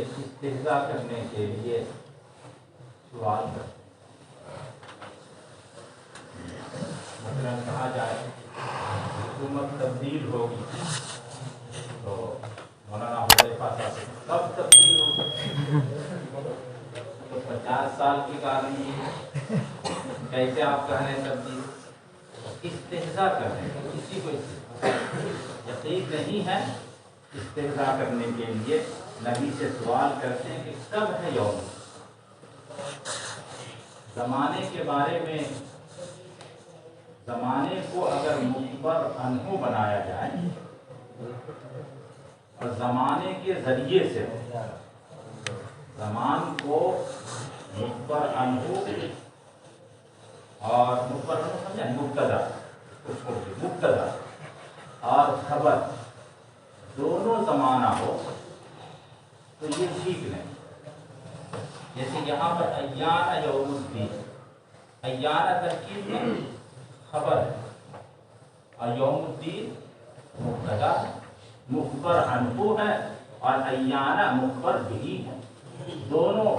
استہزاء کرنے کے لیے سوال کرتے ہیں. مثلا کہا جائے حکومت تبدیل ہوگی تو مولانا حذیفہ صاحب کب تبدیل ہوگی؟ تو 50 سال کی گارنٹی ہے. کیسے آپ کہہ رہے ہیں تبدیل؟ استہزاء کر رہے ہیں. کسی کو یقین نہیں ہے، استہزاء کرنے کے لیے نبی سے سوال کرتے ہیں کہ کب ہے یوم. زمانے کے بارے میں، زمانے کو اگر مخبر عنہ بنایا جائے اور زمانے کے ذریعے سے زمان کو مخبر عنہ اور مبتدا اور خبر دونوں زمانہ ہو تو یہ ٹھیک نہیں. جیسے یہاں پر ایان یوم الدین، ایان ترکیب میں خبر ہے اور یوم الدین مبتدا مخبر عنہ ہے اور ایان مخبر بھی ہے. دونوں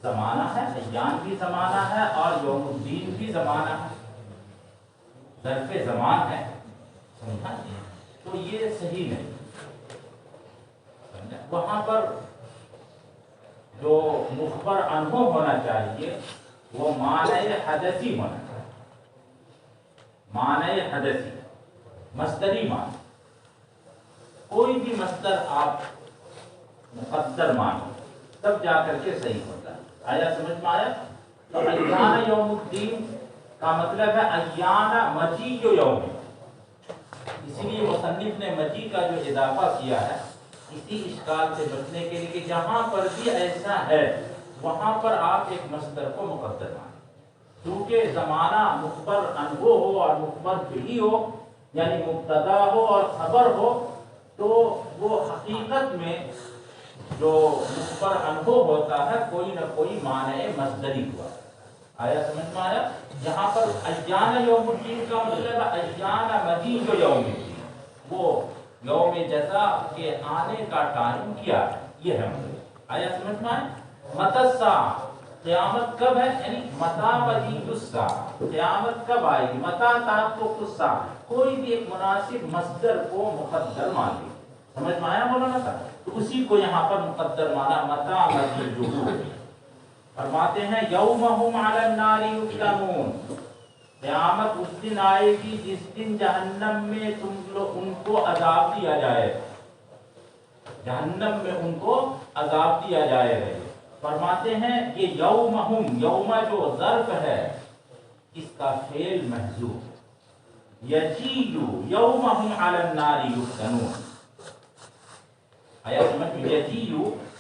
زمانہ ہے، ایان بھی زمانہ ہے اور یوم الدین بھی زمانہ ہے، ظرف زمان ہے. سمجھا؟ تو یہ صحیح نہیں. وہاں پر جو مخبر عنہ ہونا چاہیے وہ معنی حدثی ہونا چاہیے. معنی حدثی مصدری معنی. کوئی بھی مصدر آپ مقدر مانو تب جا کر کے صحیح ہوتا ہے. آیا سمجھ میں آیا؟ تو ایان یوم الدین کا مطلب ہے ایان مجیء یوم. اسی لیے مصنف نے مجیء کا جو اضافہ کیا ہے اسی اشکال سے بچنے کے لیے کہ جہاں پر بھی ایسا ہے وہاں پر آپ ایک مصدر کو مقدر مانیں. کیونکہ زمانہ مخبر عنہ ہو اور مخبر بھی ہو، یعنی مبتدا ہو اور خبر ہو، تو وہ حقیقت میں جو مخبر عنہ ہوتا ہے کوئی نہ کوئی معنی مصدری ہوا. آیا سمجھ میں آیا؟ یہاں پر ایان یوم الدین کا مطلب ہے ایان مجیء یوم الدین، وہ یوم جزا کے آنے کا ٹائم کیا ہے، یہ ہے مطلب. آیا سمجھ میں آیا؟ متی الساعہ، قیامت کب ہے، یعنی متی مجیء الساعہ، قیامت کب آئے گی. متی تحقق الساعہ، کوئی بھی ایک مناسب مصدر کو مقدر مان لی. سمجھ میں آیا مولانا صاحب؟ تو اسی کو یہاں پر مقدر مانا متی مجیء. فرماتے ہیں یومہم علی النار یفتنون، قیامت اس دن آئے گی جس دن جہنم میں ان کو عذاب دیا جائے. جہنم میں ان کو عذاب دیا جائے گا. فرماتے ہیں یہ یومہم، یوم جو ظرف ہے اس کا فعل محذوف. یجیء یومہم علی النار یفتنون. آیا سمجھ میں؟ یجیء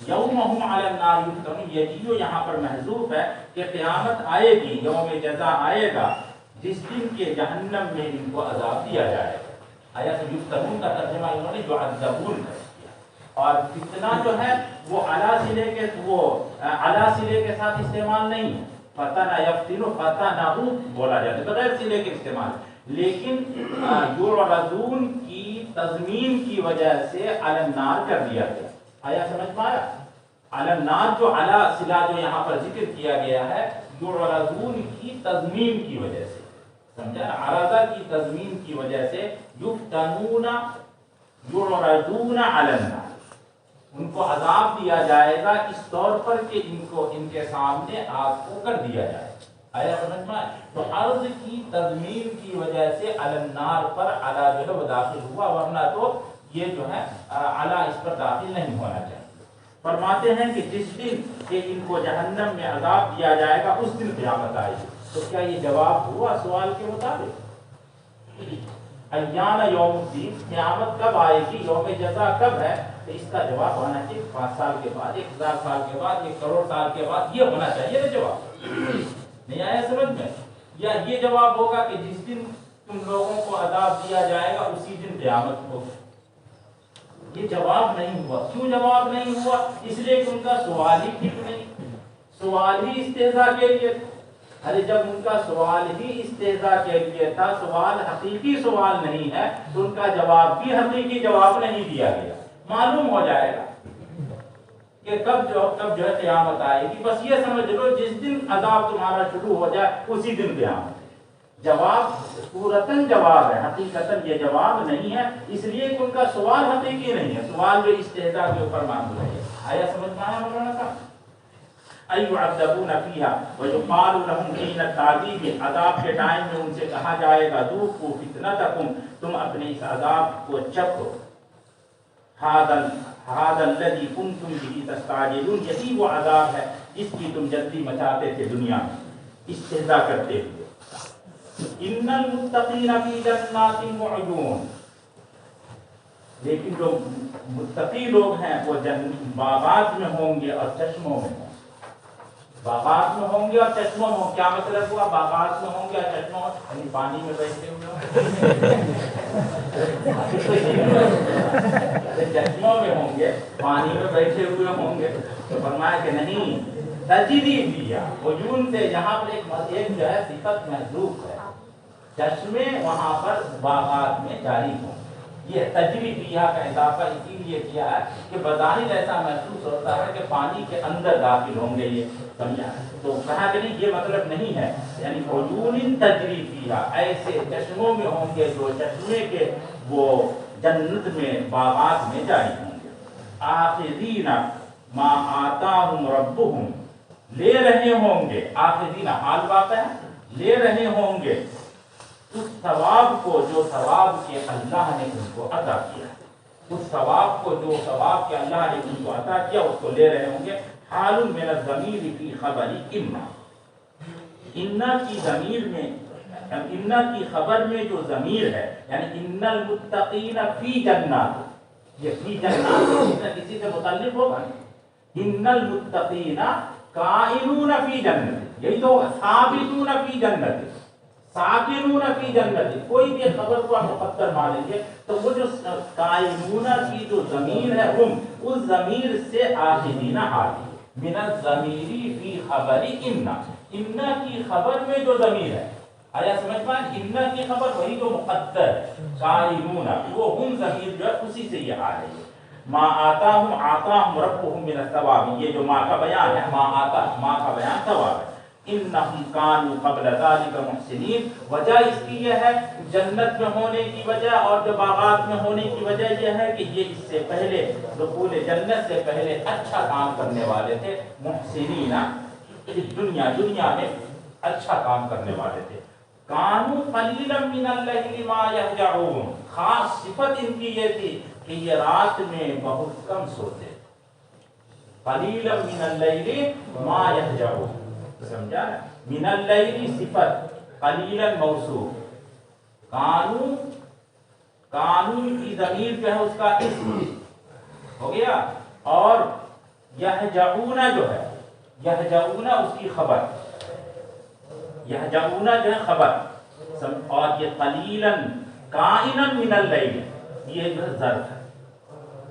یومہم علی النار یفتنون. یجیء یہاں پر محذوف ہے کہ قیامت آئے گی، یوم جزا آئے گا جس دن کے جہنم میں ان کو عذاب دیا جائے گا. آیا سمجھ؟ یفتنون کا ترجمہ انہوں نے یعذبون کر دیا. اور فتنہ جو ہے وہ علی صلے کے ساتھ استعمال نہیں ہے. فتنہ یفتن فتنہ بولا جاتا ہے بغیر صلے کے استعمال. لیکن یعرضون کی تضمین کی وجہ سے علی النار کر دیا گیا. آیا سمجھ میں آیا؟ علی النار جو علی صلہ جو یہاں پر ذکر کیا گیا ہے یعرضون کی تضمین کی وجہ سے، سمجھا؟ عرضہ کی تضمین کی وجہ سے یفتنون یعرضون علی النار، ان کو عذاب دیا جائے گا اس طور پر کہ ان کے سامنے آگ کو کر دیا جائے. آیا سمجھ میں؟ تو عرض کی تضمین کی وجہ سے علی النار پر علی جو ہے وہ داخل ہوا، ورنہ تو یہ جو ہے علی اس پر داخل نہیں ہونا چاہیے. فرماتے ہیں کہ جس دن کہ ان کو جہنم میں عذاب دیا جائے گا اس دن قیامت آئے گی. تو کیا یہ جواب ہوا سوال کے مطابق؟ ایان یوم الدین، قیامت کب آئے گی، یوم جزا کب ہے؟ تو اس کا جواب ہونا چاہیے 5 سال کے بعد، 1000 سال کے بعد، 1 کروڑ سال کے بعد. یہ ہونا چاہیے نا جواب. نہیں آیا سمجھ میں؟ یا یہ جواب ہوگا کہ جس دن تم لوگوں کو عذاب دیا جائے گا اسی دن قیامت ہوگی. یہ جواب نہیں ہوا. کیوں جواب نہیں ہوا؟ اس لیے کہ ان کا سوال ہی ٹھیک نہیں. سوال ہی استہزاء کے لیے. ارے جب ان کا سوال ہی استہزاء کے لیے تھا، سوال حقیقی سوال نہیں ہے، تو ان کا جواب بھی حقیقی جواب نہیں دیا گیا. معلوم ہو جائے گا. کہ کب جو ہے قیامت آئے گی، بس یہ سمجھ لو جس دن عذاب تمہارا شروع ہو جائے اسی دن قیامت۔ جواب صورتاً جواب ہے، حقیقتاً یہ جواب نہیں ہے، اس لیے کہ ان کا سوال حقیقی نہیں ہے، سوال جو استہزاء کے اوپر معمول ہے۔ آیا سمجھ میں آیا مولانا صاحب؟ ایعذبون فیہا ویقال لہم حین التعذیب، عذاب کے ٹائم میں ان سے کہا جائے گا ذوقوا فتنتکم، تم اپنے اس عذاب کو چکھو، ھذا الذی کنتم بہ تستعجلون، یہی وہ عذاب ہے جس کی تم جلدی مچاتے تھے دنیا میں استہزاء کرتے ہوئے۔ ان المتقین فی جنات وعیون، لیکن جو متقی لوگ ہیں وہ باغات میں ہوں گے اور چشموں میں ہوں گے۔ باغات میں ہوں گے اور چشموں میں ہوں گے، کیا مطلب ہوا؟ باغات میں ہوں گے اور چشموں میں، یعنی پانی میں بیٹھے ہوئے چشموں میں ہوں گے، پانی میں بیٹھے ہوئے ہوں گے، تو فرمایا کہ نہیں، تجری فیہا، وجون سے یہاں پر ایک جو ہے صفت محذوف ہے، چشمے وہاں پر باغات میں جاری ہوں۔ یہ تجری فیہا کا اضافہ اسی لیے کیا ہے کہ بظاہر ایسا محسوس ہوتا ہے کہ پانی کے اندر داخل ہوں گے یہ، سمجھا؟ تو کہا کہ نہیں، یہ مطلب نہیں ہے، یعنی عیون تجری فیہا، ایسے چشموں میں ہوں گے جو چشمے کے وہ جنت میں باغات میں جاری ہوں گے۔ آخذین ما آتاہم ربہم، لے رہے ہوں گے، آخذین حال واقع ہے، لے رہے ہوں گے اس ثواب کو جو ثواب کے اللہ نے ان کو عطا کیا، اس ثواب کو جو ثواب کے اللہ نے ان کو عطا کیا اس کو لے رہے ہوں گے۔ حال من الضمیر فی خبر انا کی ضمیر میں، انا کی خبر میں جو ضمیر ہے، یعنی ان المتقین فی جنات، یہ فی جنات کسی سے متعلق ہوگا، ان المتقین قائمون فی جنت، یہی تو ثابتون فی جنت، ساکنون فی جنت، کوئی بھی خبر کو آپ مقدر مانیں گے تو وہ جو قائمون کی جو ضمیر ہے اس ضمیر سے آخذین حالی من الضمیر فی خبر انا کی خبر میں جو ضمیر ہے، آیا سمجھ پائیں؟ انا کی خبر وہی جو مقدر ہے، قائمون وہ ہم ضمیر جو ہے اسی سے یہ حال ہے۔ ما آتاہم ربہم من الثواب، یہ جو ما کا بیان ہے، ما کا بیان ثواب ہے۔ انہم کانوا قبل ذلک محسنین، وجہ اس کی یہ ہے، جنت میں ہونے کی وجہ اور جو باغات میں ہونے کی وجہ یہ ہے کہ یہ اس سے پہلے دخول جنت سے پہلے اچھا کام کرنے والے تھے، محسنین دنیا میں اچھا کام کرنے والے تھے۔ کانوا قلیلا من اللیل ما یہجعون، خاص صفت ان کی یہ تھی کہ یہ رات میں بہت کم سوتے، قلیلا من اللیل ما یہجعون، سمجھا؟ من اللیل صفت، قلیلا موصوف، کانو کی ضمیر جو ہے اس کا اسم ہو گیا، اور یہجعون جو ہے، یہجعون اس کی خبر، یہجعون جو ہے خبر، اور یہ قلیلا کائنا من اللیل یہ جو ہے ظرف ہے،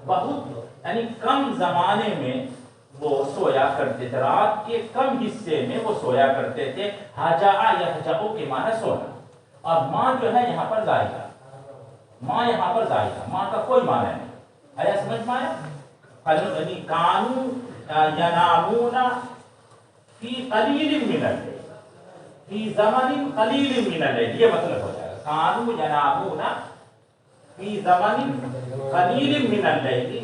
بہت یعنی کم زمانے میں وہ سویا کرتے تھے، رات کے کم حصے میں وہ سویا کرتے تھے۔ ہجع یہجع کے معنی سونا، اور ماں جو ہے یہاں پر زائدہ، ماں یہاں پر زائدہ، ماں کا کوئی معنی نہیں، آیا سمجھ میں آیا؟ یعنی کانوا ینامون فی قلیل من اللیل، فی زمن قلیل من اللیل، یہ مطلب ہو جائے گا، کانوا ینامون فی زمن قلیل من اللیل،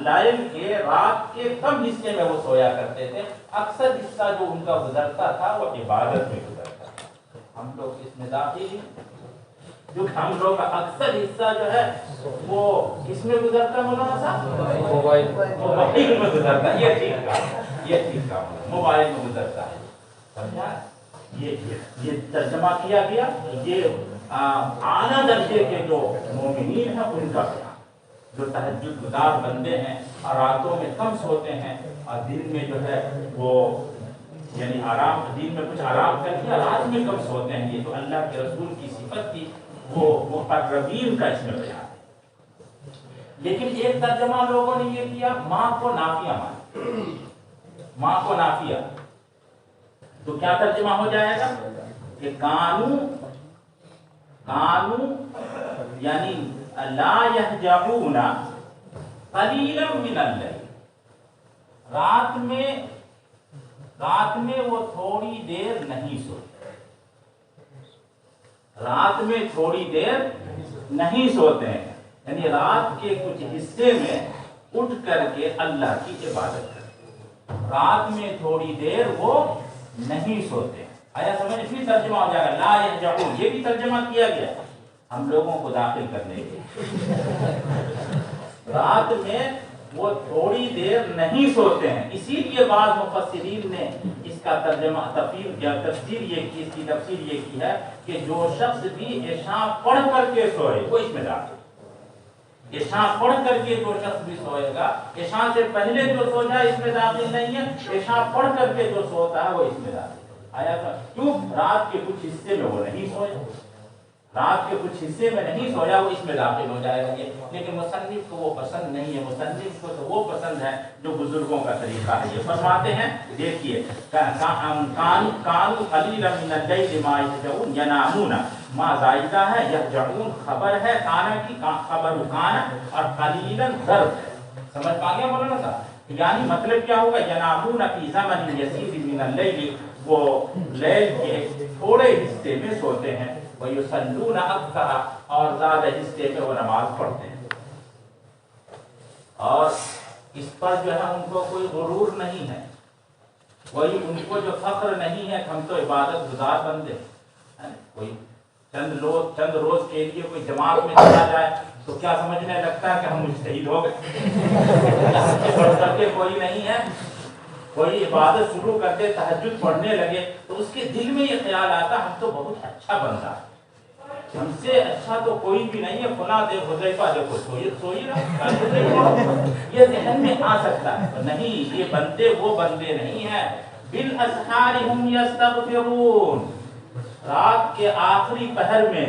لیل کے رات کے کم حصے میں وہ سویا کرتے تھے، اکثر حصہ جو ان کا گزرتا تھا وہ عبادت میں گزرتا تھا۔ ہم لوگ اس میں داخل ہیں، جو ہم لوگ اکثر حصہ جو ہے وہ اس میں گزرتا ہے، مولانا صاحب موبائل میں گزرتا ہے، یہ ٹھیک کا موبائل میں گزرتا ہے، سمجھا؟ یہ ترجمہ کیا گیا، یہ اعلیٰ درجے کے جو مومنین ہیں ان کا بیان، جو تہجد گزار بندے ہیں اور راتوں میں کم سوتے ہیں اور دن میں جو ہے وہ یعنی آرام، دن میں کچھ آرام کر کے رات میں کم سوتے ہیں، یہ تو اللہ کے رسول کی صفت تھی، وہ مقربین کا اس میں بیان ہے۔ لیکن ایک ترجمہ لوگوں نے یہ کیا، ماں کو نافیہ مانا، ماں کو نافیہ، تو کیا ترجمہ ہو جائے گا کہ کانو یعنی لا یہجعون قلیلا من اللیل، رات میں وہ تھوڑی دیر نہیں سوتے، رات میں تھوڑی دیر نہیں سوتے ہیں، یعنی رات کے کچھ حصے میں اٹھ کر کے اللہ کی عبادت کرتے، رات میں تھوڑی دیر وہ نہیں سوتے۔ آیا سمجھ؟ پھر ترجمہ ہو جائے گا لا یہجعون، یہ بھی ترجمہ کیا گیا ہم لوگوں کو داخل کرنے کے لیے۔ رات میں وہ تھوڑی دیر نہیں سوتے ہیں، اسی لیے بعض مفسرین نے اس کا ترجمہ تفسیر یہ کی، اس کی تفسیر یہ کی ہے کہ جو شخص بھی عشاء پڑھ کر کے سوئے وہ اس میں داخل، عشاء پڑھ کر کے جو شخص بھی سوئے گا، عشاء سے پہلے جو سو جائے اس میں داخل نہیں ہے، عشاء پڑھ کر کے جو سوتا ہے وہ اس میں داخل۔ آیا تھا کیوں؟ رات کے کچھ حصے میں وہ نہیں سوئے، رات کے کچھ حصے میں نہیں سویا، وہ اس میں داخل ہو جائے گا۔ لیکن مصنف کو وہ پسند نہیں ہے، مصنف کو تو وہ پسند ہے جو بزرگوں کا طریقہ ہے۔ یہ فرماتے ہیں، دیکھیے کانوا قلیلا من اللیل ما یہجعون، ینامون، ما زائدہ ہے، یہجعون خبر ہے کانا کی، خبر کانا، اور قلیلا ظرف ہے۔ سمجھ پا گیا مولانا صاحب؟ یعنی مطلب کیا ہوگا؟ ینامون فی زمن یسیر من اللیل، وہ لیل کے تھوڑے حصے میں سوتے ہیں، وَيُصَلُّونَ أَكْثَرَ، اور زیادہ حصے میں وہ نماز پڑھتے ہیں۔ اور اس پر جو ہے ان کو کوئی غرور نہیں ہے، کوئی ان کو جو فخر نہیں ہے کہ ہم تو عبادت گزار بندے ہیں۔ کوئی چند روز کے لیے کوئی جماعت میں چلا جائے تو کیا سمجھنے لگتا ہے کہ ہم مجتہد ہو گئے، پڑھ کر کے کوئی نہیں ہے۔ کوئی عبادت شروع کرتے، تہجد پڑھنے لگے تو اس کے دل میں یہ خیال آتا ہم تو بہت اچھا بندہ ہے، ہم سے اچھا تو کوئی بھی نہیں ہے، فلاں دیکھ حذیفہ دیکھو سوئی رہا، یہ ذہن میں آ سکتا ہے۔ نہیں، یہ بندے وہ بندے نہیں ہیں۔ بالاسحار ہم یستغفرون، رات کے آخری پہر میں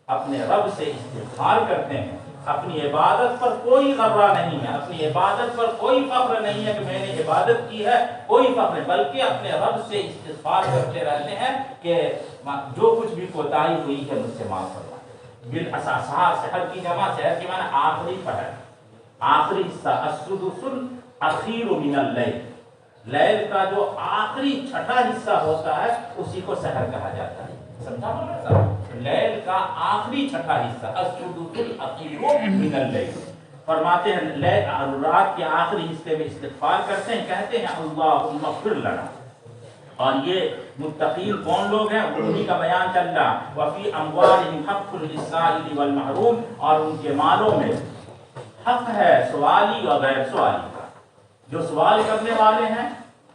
اپنے رب سے استغفار کرتے ہیں۔ اپنی عبادت پر کوئی غرہ نہیں ہے، اپنی عبادت پر کوئی فخر نہیں ہے کہ میں نے عبادت کی ہے، کوئی فخر نہیں، بلکہ اپنے رب سے استغفار کرتے رہتے ہیں کہ جو کچھ بھی کوتاہی ہوئی ہے مجھ سے معاف فرما۔ بالاسحار، سحر کی جمع، سحر کی معنی آخری پہر، آخری حصہ، السدس الاخیر من اللیل، لیل کا جو آخری چھٹا حصہ ہوتا ہے اسی کو سحر کہا جاتا ہے۔ سمجھا مولانا صاحب؟ لیل کا آخری چھٹا حصہ، السدس الاخیر من اللیل۔ فرماتے ہیں رات کے آخری حصے میں استغفار کرتے ہیں، کہتے ہیں اللہم اغفر لنا۔ اور یہ متقین کون لوگ ہیں؟ انہی کا بیان چل رہا، وفی اموالہم حق للسائل والمحروم، اور ان کے مالوں میں حق ہے سوالی اور غیر سوالی کا۔ جو سوال کرنے والے ہیں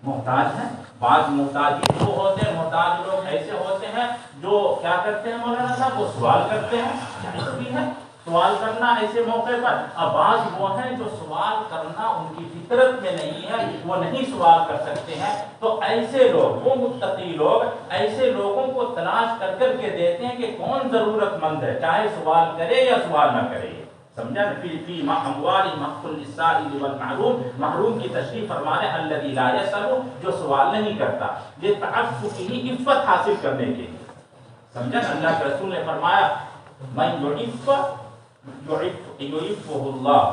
محتاج ہیں، بعض محتاجین وہ ہوتے ہیں، محتاج لوگ ایسے ہوتے ہیں جو کیا کرتے ہیں مولانا صاحب؟ وہ سوال کرتے ہیں، جائز بھی ہے سوال کرنا ایسے موقع پر۔ اب بعض وہ ہیں جو سوال کرنا ان کی فطرت میں نہیں ہے، وہ نہیں سوال کر سکتے ہیں، تو ایسے لوگ، وہ متقی لوگ ایسے لوگوں کو تلاش کر کر کے دیتے ہیں کہ کون ضرورت مند ہے، چاہے سوال کرے یا سوال نہ کرے۔ سمجھا؟ فی اموالہم حق للسائل والمحروم، محروم کی تشریح فرمانے الذی لا یسأل، جو سوال نہیں کرتا، یہ تعففہ، عفت حاصل کرنے کے لیے۔ سمجھا؟ اللہ کے رسول نے فرمایا من یعف یعفہ اللہ،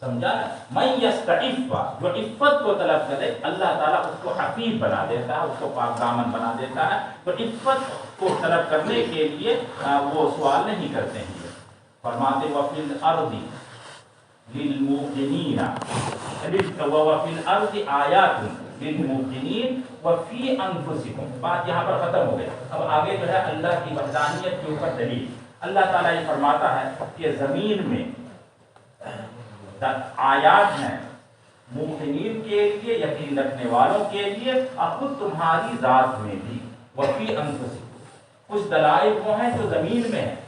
سمجھا؟ من یستعف، جو عفت کو طلب کرے اللہ تعالیٰ اس کو حفیظ بنا دیتا ہے، اس کو پاک دامن بنا دیتا ہے۔ تو عفت کو طلب کرنے کے لیے وہ سوال نہیں کرتے ہیں۔ فرماتے وفی الارض للموقنین، وفی الارض آیات للموقنین وفی انفسکم۔ بات یہاں پر ختم ہو گئی، اب آگے جو ہے اللہ کی وحدانیت کے اوپر دلیل۔ اللہ تعالیٰ یہ فرماتا ہے کہ زمین میں آیات ہیں موقنین کے لیے، یقین رکھنے والوں کے لیے، اور خود تمہاری ذات میں بھی، وفی انفسکم، کچھ دلائل وہ ہیں جو زمین میں ہیں،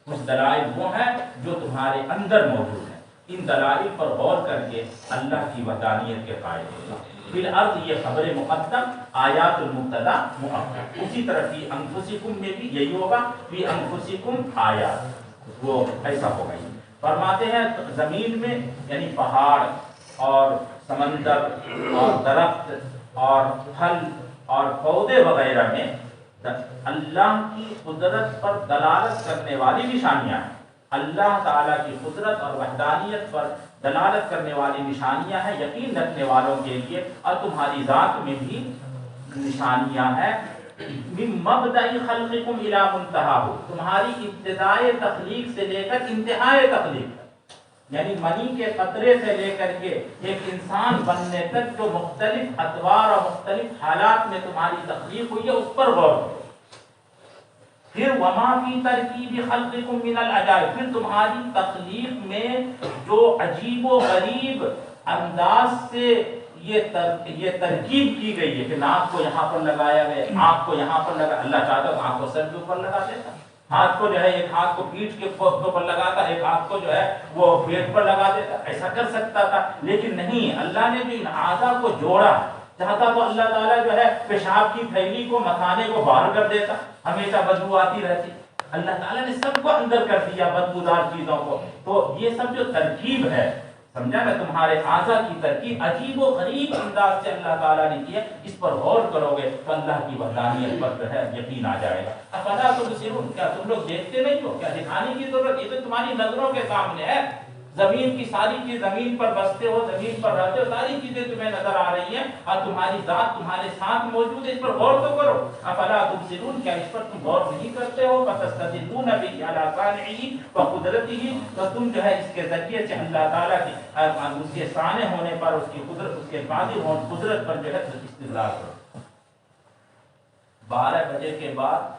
کچھ دلائل وہ ہیں جو تمہارے اندر موجود ہیں۔ ان دلائل پر غور کر کے اللہ کی وحدانیت کے قائل ہوگا۔ فی الارض یہ خبر مقدم، آیات المبتدا مؤخر۔ اسی طرح فی انفسکم میں بھی یہی ہوگا، فی انفسکم آیات، وہ ایسا ہوگا۔ فرماتے ہیں زمین میں یعنی پہاڑ اور سمندر اور درخت اور پھل اور پودے وغیرہ میں اللہ کی قدرت پر دلالت کرنے والی نشانیاں ہیں۔ اللہ تعالیٰ کی قدرت اور وحدانیت پر دلالت کرنے والی نشانیاں ہیں یقین رکھنے والوں کے لیے، اور تمہاری ذات میں بھی نشانیاں ہیں۔ من مبدأ خلقکم الی منتہاہ، تمہاری ابتدائے تخلیق سے لے کر انتہائے تخلیق، یعنی منی کے قطرے سے لے کر کے ایک انسان بننے تک جو مختلف ادوار اور مختلف حالات میں تمہاری تخلیق ہوئی ہے اس پر غور کرو۔ پھر وما فی ترکیب خلقکم من العجائب، پھر تمہاری تخلیق میں جو عجیب و غریب انداز سے یہ ترکیب کی گئی ہے کہ ناک کو یہاں پر لگایا گیا، آنکھ کو یہاں پر لگا، اللہ چاہتا تو آنکھ کو سر کے اوپر لگا دیتا، ہاتھ کو جو ہے ایک ہاتھ کو پیٹھ کے اوپر لگاتا، ایک ہاتھ کو جو ہے وہ پیٹ پر لگا دیتا، ایسا کر سکتا تھا، لیکن نہیں، اللہ نے جو ان اعضاء کو جوڑا، چاہتا تو اللہ تعالیٰ جو ہے پیشاب کی تھیلی کو مثانے کو باہر کر دیتا، ہمیشہ بدبو آتی رہتی، اللہ تعالیٰ نے سب کو اندر کر دیا بدبودار چیزوں کو۔ تو یہ سب جو ترکیب ہے، سمجھا نا، تمہارے اعضاء کی ترکیب عجیب و غریب انداز سے اللہ تعالیٰ نے کی ہے، اس پر غور کرو گے تو اللہ کی وحدانیت پر جو ہے یقین آ جائے گا۔ افلا تبصرون، کیا تم لوگ دیکھتے نہیں ہو؟ کیا دکھانے کی ضرورت، یہ تو تمہاری نظروں کے سامنے ہے، زمین کی ساری چیز، زمین پر بستے ہو، زمین پر رہتے ہو، ساری چیزیں تمہیں نظر آ رہی ہیں اور تمہاری ذات تمہارے ساتھ موجود ہے، اس پر غور تو کرو۔ افلا تبصرون، کیا اس پر تم غور نہیں کرتے ہو؟ فتستدلون به علی صانعه وقدرته، تو تم جو ہے اس کے ذریعے سے اللہ تعالیٰ کی اس کے صانع ہونے پر، اس کی قدرت، اس کے قادر ہونے قدرت پر جو ہے استدلال کرو۔ 12 بجے کے بعد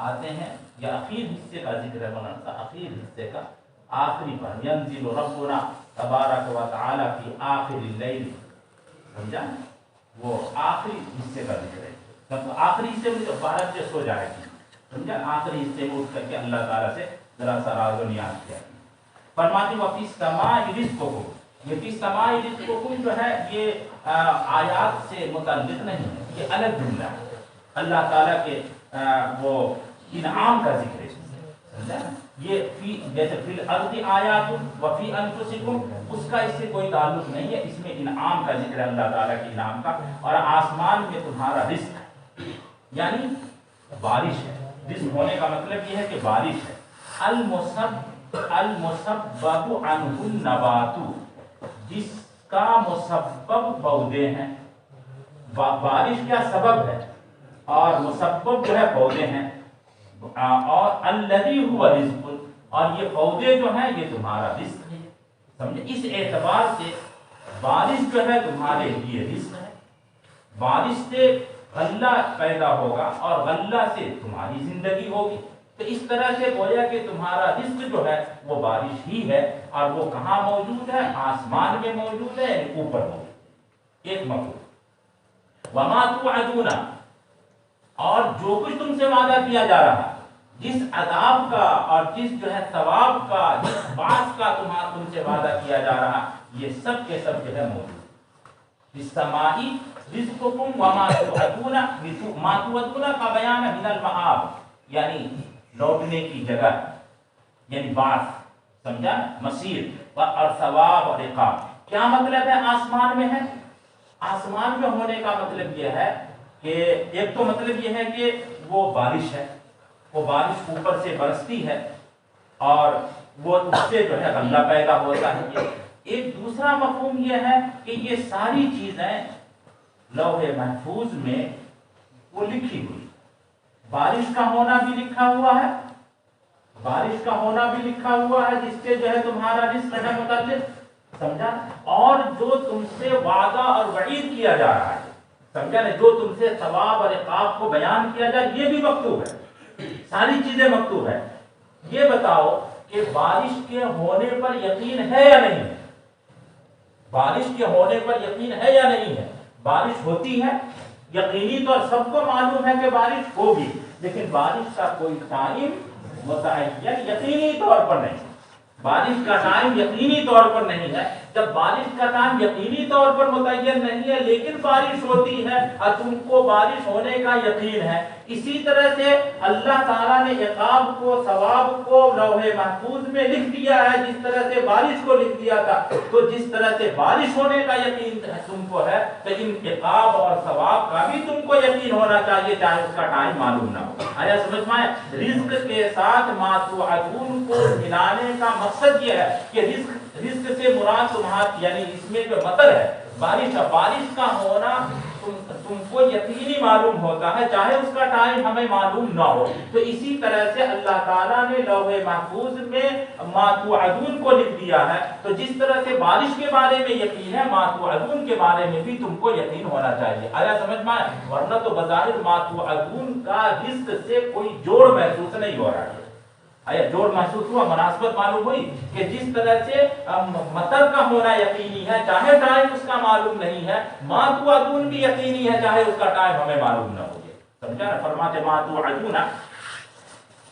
آتے ہیں، یہ آخری حصے کا ذکر ہے مولانا، آخری حصے کا آخری پر، ینزل ربنا تبارک و تعالی فی آخر اللیل، سمجھا، وہ آخری حصے کا ذکر ہے، مطلب آخری حصے میں جو 12 بجے سو جائے گی، سمجھا، آخری حصے میں اٹھ کر کے اللہ تعالیٰ سے ذرا سا راز و نیاز کیا۔ فرماتی وفی السماء رزقکم، یہ فی السماء رزقکم جو ہے یہ آیات سے متعلق نہیں ہے، یہ الگ جملہ ہے، اللہ تعالیٰ کے وہ انعام کا ذکر ہے، سمجھا، یہ فی جیسے فی الارض آیات وفی انفسکم، اس کا اس سے کوئی تعلق نہیں ہے، اس میں انعام کا ذکر ہے، اللہ تعالیٰ کے انعام کا، اور آسمان میں تمہارا رزق ہے، یعنی بارش ہے، رزق ہونے کا مطلب یہ ہے کہ بارش ہے، المسبب عنہ النبات، جس کا مسبب پودے ہیں، بارش کیا سبب ہے اور مسبب جو ہے پودے ہیں، اور الذی هو رزق، اور یہ پودے جو ہیں یہ تمہارا رزق ہے، سمجھے، اس اعتبار سے بارش جو ہے تمہارے لیے رزق ہے، بارش سے غلہ پیدا ہوگا اور غلہ سے تمہاری زندگی ہوگی، تو اس طرح سے گویا کہ تمہارا رزق جو ہے وہ بارش ہی ہے، اور وہ کہاں موجود ہے؟ آسمان میں موجود ہے، یعنی اوپر موجود، ایک مفہوم۔ وما توعدون، اور جو کچھ تم سے وعدہ کیا جا رہا ہے، جس عذاب کا اور جس جو ہے ثواب کا، جس بات کا تم سے وعدہ کیا جا رہا، یہ سب کے سب جو ہے موجود۔ السماء رزقکم وما توعدون، ما توعدون کا بیان ہے من المآب، یعنی لوٹنے کی جگہ، یعنی بعث، سمجھا، مسیر، اور ثواب اور عقاب۔ کیا مطلب ہے آسمان میں ہے؟ آسمان میں ہونے کا مطلب یہ ہے کہ ایک تو مطلب یہ ہے کہ وہ بارش ہے، وہ بارش اوپر سے برستی ہے اور وہ اس سے جو ہے غلہ پیدا ہوتا ہے۔ ایک دوسرا مفہوم یہ ہے کہ یہ ساری چیزیں لوح محفوظ میں وہ لکھی ہوئی، بارش کا ہونا بھی لکھا ہوا ہے، بارش کا ہونا بھی لکھا ہوا ہے جس سے جو ہے تمہارا رزق ہے متعلق، سمجھا، اور جو تم سے وعدہ اور وعید کیا جا رہا ہے، سمجھا نا، جو تم سے ثواب اور عقاب کو بیان کیا جائے یہ بھی مکتوب ہے، ساری چیزیں مکتوب ہے۔ یہ بتاؤ کہ بارش کے ہونے پر یقین ہے یا نہیں ہے؟ بارش کے ہونے پر یقین ہے یا نہیں ہے؟ بارش ہوتی ہے یقینی طور، سب کو معلوم ہے کہ بارش ہوگی، لیکن بارش کا کوئی ٹائم متعین یقینی طور پر نہیں، بارش کا ٹائم یقینی طور پر نہیں ہے۔ جب بارش کا ٹائم یقینی طور پر متعین نہیں ہے لیکن بارش ہوتی ہے اور تم کو بارش ہونے کا یقین ہے، اسی طرح سے اللہ تعالیٰ نے عقاب کو، ثواب کو لوح محفوظ میں لکھ دیا ہے، جس طرح سے بارش کو لکھ دیا تھا، تو جس طرح سے بارش ہونے کا یقین تم کو ہے، تو ان عقاب اور ثواب کا بھی تم کو یقین ہونا چاہیے، چاہے اس کا ٹائم معلوم نہ ہو۔ آیا سمجھ میں آئے؟ رزق کے ساتھ ما توعدون کو ملانے کا مقصد یہ ہے کہ رزق رزق سے مراد تمہارا یعنی اس میں جو مطر ہے بارش ہے، بارش کا ہونا تم کو یقینی معلوم ہوتا ہے چاہے اس کا ٹائم ہمیں معلوم نہ ہو. تو اسی طرح سے اللہ تعالیٰ نے لوح محفوظ میں ما توعدون کو لکھ دیا ہے. تو جس طرح سے بارش کے بارے میں یقین ہے ما توعدون کے بارے میں بھی تم کو یقین ہونا چاہیے. آیا سمجھ میں آیا؟ ورنہ تو بظاہر ما توعدون کا رزق سے کوئی جوڑ محسوس نہیں ہو رہا ہے. آیا جوڑ محسوس ہوا، مناسبت معلوم ہوئی کہ جس طرح سے مطر کا ہونا یقینی ہے چاہے ٹائم اس کا معلوم نہیں ہے، ما توعدون بھی یقینی ہے چاہے اس کا ٹائم ہمیں معلوم نہ ہو. سمجھا نا؟ فرماتے ما توعدون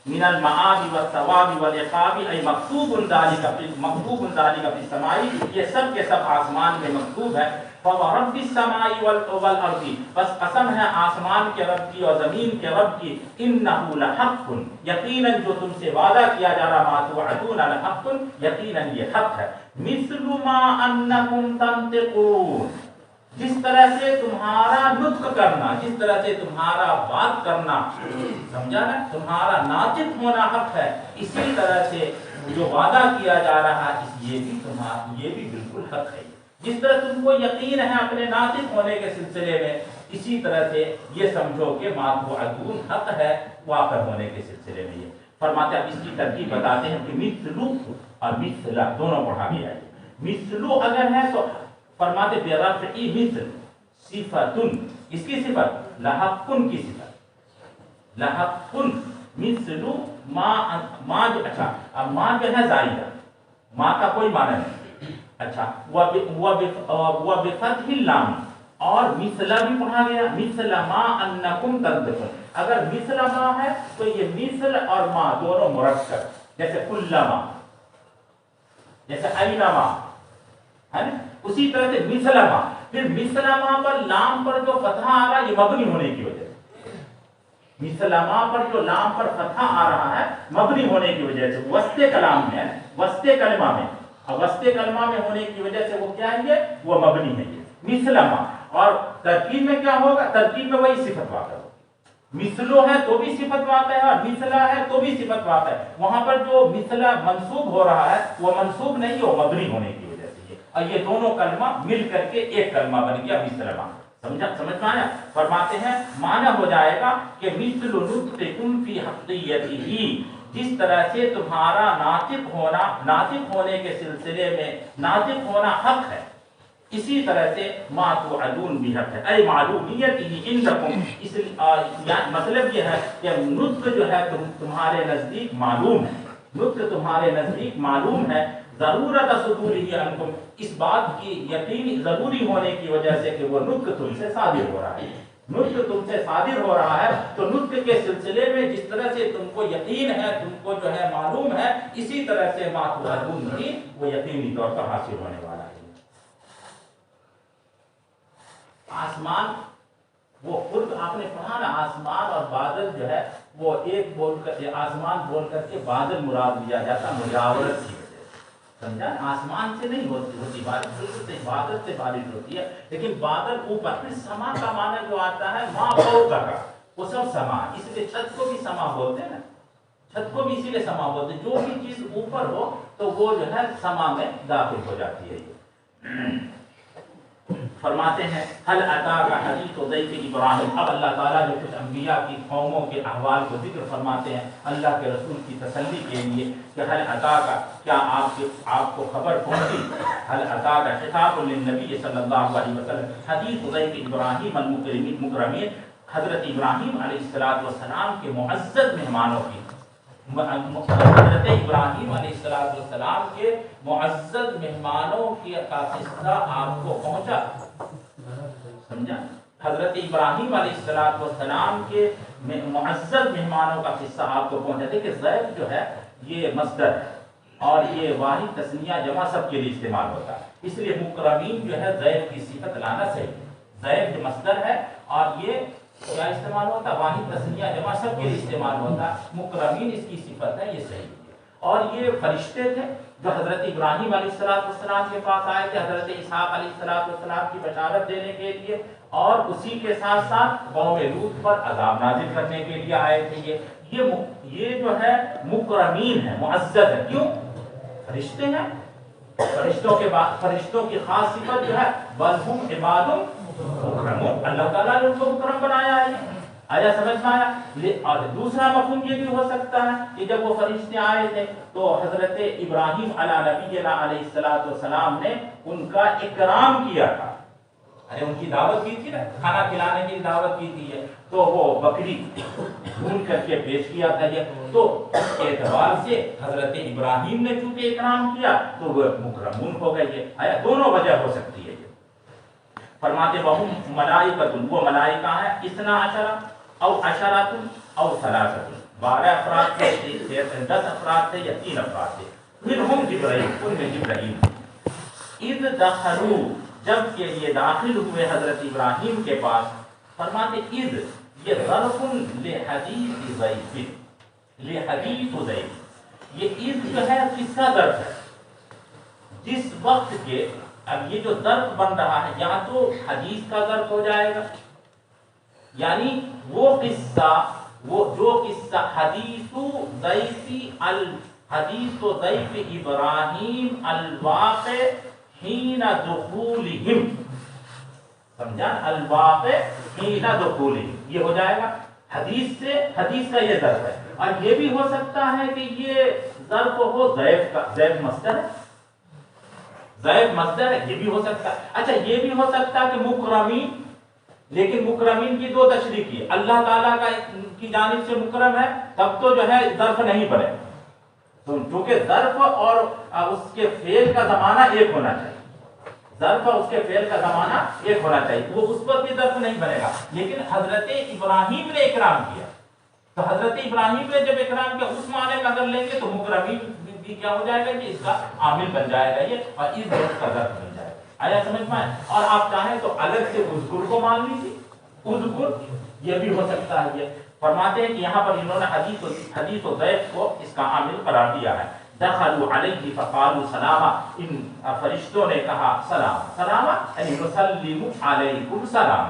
من المعاد والثواب والعقاب ای مکتوب ذالک فی السماء، یہ سب کے سب آسمان میں مکتوب ہے. فَوَرَبِّ السَّمَاءِ وَالْأَرْضِ، بس قسم ہے آسمان کے رب کی اور زمین کے رب کی. إِنَّهُ لَحَقٌ، یقیناً جو تم سے وعدہ کیا جا رہا ما توعدون لحق، یقیناً یہ حق ہے. مِثْلُ مَا أَنَّكُمْ تَنْطِقُونَ، جس طرح سے تمہارا نطق کرنا، جس طرح سے تمہارا بات کرنا، سمجھا نا، تمہارا ناطق ہونا حق ہے، اسی طرح سے جو وعدہ کیا جا رہا ہے یہ بھی بالکل حق ہے. جس طرح تم کو یقین ہے اپنے ناطق ہونے کے سلسلے میں، اسی طرح سے یہ سمجھو کہ ما توعدون حق ہے واقع ہونے کے سلسلے میں. یہ فرماتے ہیں، اب اس کی ترکیب بتاتے ہیں کہ مثلو اور مثلا دونوں پڑھا گیا ہے. مثلو اگر ہے تو فرماتے برفعی مثل صفتن، اس کی صفت لحقن کی صفت لحقن مثلو ما جو اچھا اب ما جو ہے زائدہ، ما کا کوئی معنی نہیں. اچھا وبفتح اللام، اور مثلا بھی پڑھا گیا مثل ما انکم تنطقون. اگر مثل ما ہے تو یہ مثل اور ما دونوں مرکب، جیسے کلما، جیسے اینما ہے نا، اسی طرح سے مثل ما. پھر مثل ما پر لام پر جو فتحہ آ رہا ہے یہ مبنی ہونے کی وجہ سے، مثل ما پر جو لام پر فتحہ آ رہا ہے مبنی ہونے کی وجہ سے وسط کلام میں، وسط کلمہ میں، وسط کلمہ میں ہونے کی وجہ سے وہ کیا ہے، وہ مبنی ہے یہ مثل ما. اور ترکیب میں کیا ہوگا؟ ترکیب میں وہی صفت واقع ہوگا. مثلو ہے تو بھی صفت واقع ہے اور مثلا ہے تو بھی صفت واقع ہے. وہاں پر جو مثلا منصوب ہو رہا ہے وہ منصوب نہیں ہو، مبنی ہونے کی وجہ سے یہ، اور یہ دونوں کلمہ مل کر کے ایک کلمہ بن گیا مثلا. سمجھ میں آیا؟ فرماتے ہیں معنی ہو جائے گا کہ مثل نطقکم فی حقیتہ، جس طرح سے تمہارا ناطق ہونے کے سلسلے میں ناطق ہونا حق ہے، اسی طرح سے ما توعدون بھی حق ہے. اے معلومیتہ عندکم، اس مطلب یہ ہے کہ نطق جو ہے تمہارے نزدیک معلوم ہے، نطق تمہارے نزدیک معلوم ہے. ضرورت صدورہ عنکم، اس بات کی یقینی ضروری ہونے کی وجہ سے کہ وہ نطق تم سے صادر ہو رہا ہے. نطق تم سے صادر ہو رہا ہے تو نطق کے سلسلے میں جس طرح سے تم کو یقین ہے، تم کو جو ہے معلوم ہے، اسی طرح سے ما توعدون بھی وہ یقینی طور پر حاصل ہونے والا ہے. آسمان وہ خود آپ نے پڑھا نا، آسمان اور بادل جو ہے وہ ایک بول کر آسمان بول کر کے بادل مراد لیا جاتا مجاورت کی وجہ سے. سمجھا؟ آسمان سے نہیں ہوتی بارش، بادل سے بارش ہوتی ہے، لیکن بادل اوپر. پھر سما کا معنی جو آتا ہے ما فوق کا، وہ سب سما، اس لیے چھت کو بھی سما بولتے ہیں نا، چھت کو بھی اسی لیے سما بولتے ہیں. جو بھی چیز اوپر ہو تو وہ جو ہے سما میں داخل ہو جاتی ہے. فرماتے ہیں حل اتاک حدیث ضیف ابراہیم. اب اللہ تعالیٰ جو کچھ انبیاء کی قوموں کے احوال کو ذکر فرماتے ہیں اللہ کے رسول کی تسلی کے لیے کہ حل اتاک، کیا آپ کو خبر پہنچی، حل اتاک خطاب للنبی صلی اللہ علیہ وسلم حدیث ضیف ابراہیم المکرمین، حضرت ابراہیم علیہ السلام کے معزز مہمانوں کی، حضرت ابراہیم علیہ السلام کے معزز مہمانوں کا قصہ آپ کو پہنچا. سمجھا؟ حضرت ابراہیم علیہ السلام کے معزز مہمانوں کا قصہ آپ کو پہنچا. دیکھیں ضیف جو ہے یہ مصدر ہے اور یہ واحد تثنیہ جمع سب کے لیے استعمال ہوتا ہے، اس لیے مکرمین جو ہے ضیف کی صفت لانا صحیح. ضیف جو مصدر ہے اور یہ کیا استعمال ہوتا ہے؟ واحد تثنیہ جمع سب کے لیے استعمال ہوتا ہے. مکرمین اس کی صفت ہے، یہ صحیح ہے. اور یہ فرشتے تھے جو حضرت ابراہیم علیہ السلام کے پاس آئے تھے حضرت اسحاق علیہ السلام کی بشارت دینے کے لیے، اور اسی کے ساتھ ساتھ قوم لوط پر عذاب نازل کرنے کے لیے آئے تھے. یہ جو ہے مکرمین ہے، معزز ہے. کیوں؟ فرشتے ہیں، فرشتوں کی خاص صفت جو ہے بلہم عباد مکرمون، اللہ تعالیٰ نے ان کو مکرم بنایا ہے۔ آیا سمجھ میں آیا؟ اور دوسرا مفہوم یہ بھی ہو سکتا ہے کہ جب وہ فرشتے آئے تھے تو حضرت ابراہیم علیہ نبینا علیہ السلام نے ان کا اکرام کیا تھا، ان کی دعوت کی تھی نا، کھانا کھلانے کی دعوت کی تھی، تو وہ بکری ڈھونڈ کر کے پیش کیا تھا یہ، تو اس اعتبار سے حضرت ابراہیم نے چونکہ اکرام کیا تو وہ مکرمون ہو گئے۔ آیا دونوں وجہ ہو سکتی ہے یہ۔ فرماتے وہم ملائکۃ، وہ ملائکہ ہیں، اثنا عشر او عشرۃ او ثلاثۃ، 12 افراد تھے، 10 افراد تھے یا 3 افراد تھے، منہم جبرائیل، ان میں جبرائیل تھے۔ اذ دخلوا، جب کہ یہ داخل ہوئے حضرت ابراہیم کے پاس، فرماتے اذ، یہ ظرف لحدیث ضیف، لحدیث ضیف، یہ اذ جو ہے قصہ ظرف ہے، جس وقت کے، اب یہ جو ظرف بن رہا ہے یا تو حدیث کا ظرف ہو جائے گا، یعنی وہ قصہ، وہ جو قصہ حدیث ضیف، الحدیث ضیف ابراہیم الواقع حین دخولہم، سمجھا، الواقع حین دخولہم، یہ ہو جائے گا حدیث سے، حدیث کا یہ ظرف ہے۔ اور یہ بھی ہو سکتا ہے کہ یہ ظرف ہو ضیف کا، ضیف مصدر ہے، ضیف مصدر ہے، یہ بھی ہو سکتا ہے۔ اچھا یہ بھی ہو سکتا ہے کہ مکرمین، لیکن مکرمین کی 2 تشریح کی، اللہ تعالیٰ کا کی جانب سے مکرم ہے تب تو جو ہے ظرف نہیں بنے، چونکہ ظرف اور اس کے فعل کا زمانہ ایک ہونا چاہیے، ظرف اور اس کے فعل کا زمانہ ایک ہونا چاہیے، وہ اس پر بھی ظرف نہیں بنے گا۔ لیکن حضرت ابراہیم نے اکرام کیا، تو حضرت ابراہیم نے جب اکرام کیا اس معنی میں اگر لیں گے تو مکرمین بھی کیا ہو جائے گا کہ اس کا عامل بن جائے گا یہ، اور اس ظرف کا ظرف بن جائے گا۔ آیا سمجھ میں؟ اور آپ چاہیں تو الگ سے اذکر کو مان لیجیے، اذکر یہ بھی ہو سکتا ہے یہ۔ فرماتے ہیں کہ یہاں پر انہوں نے حدیث و ضیف کو اس کا عامل قرار دیا ہے۔ دخلوا علیہ فقالوا سلاما، ان فرشتوں نے کہا سلام، سلاما یعنی نسلم علیکم سلام،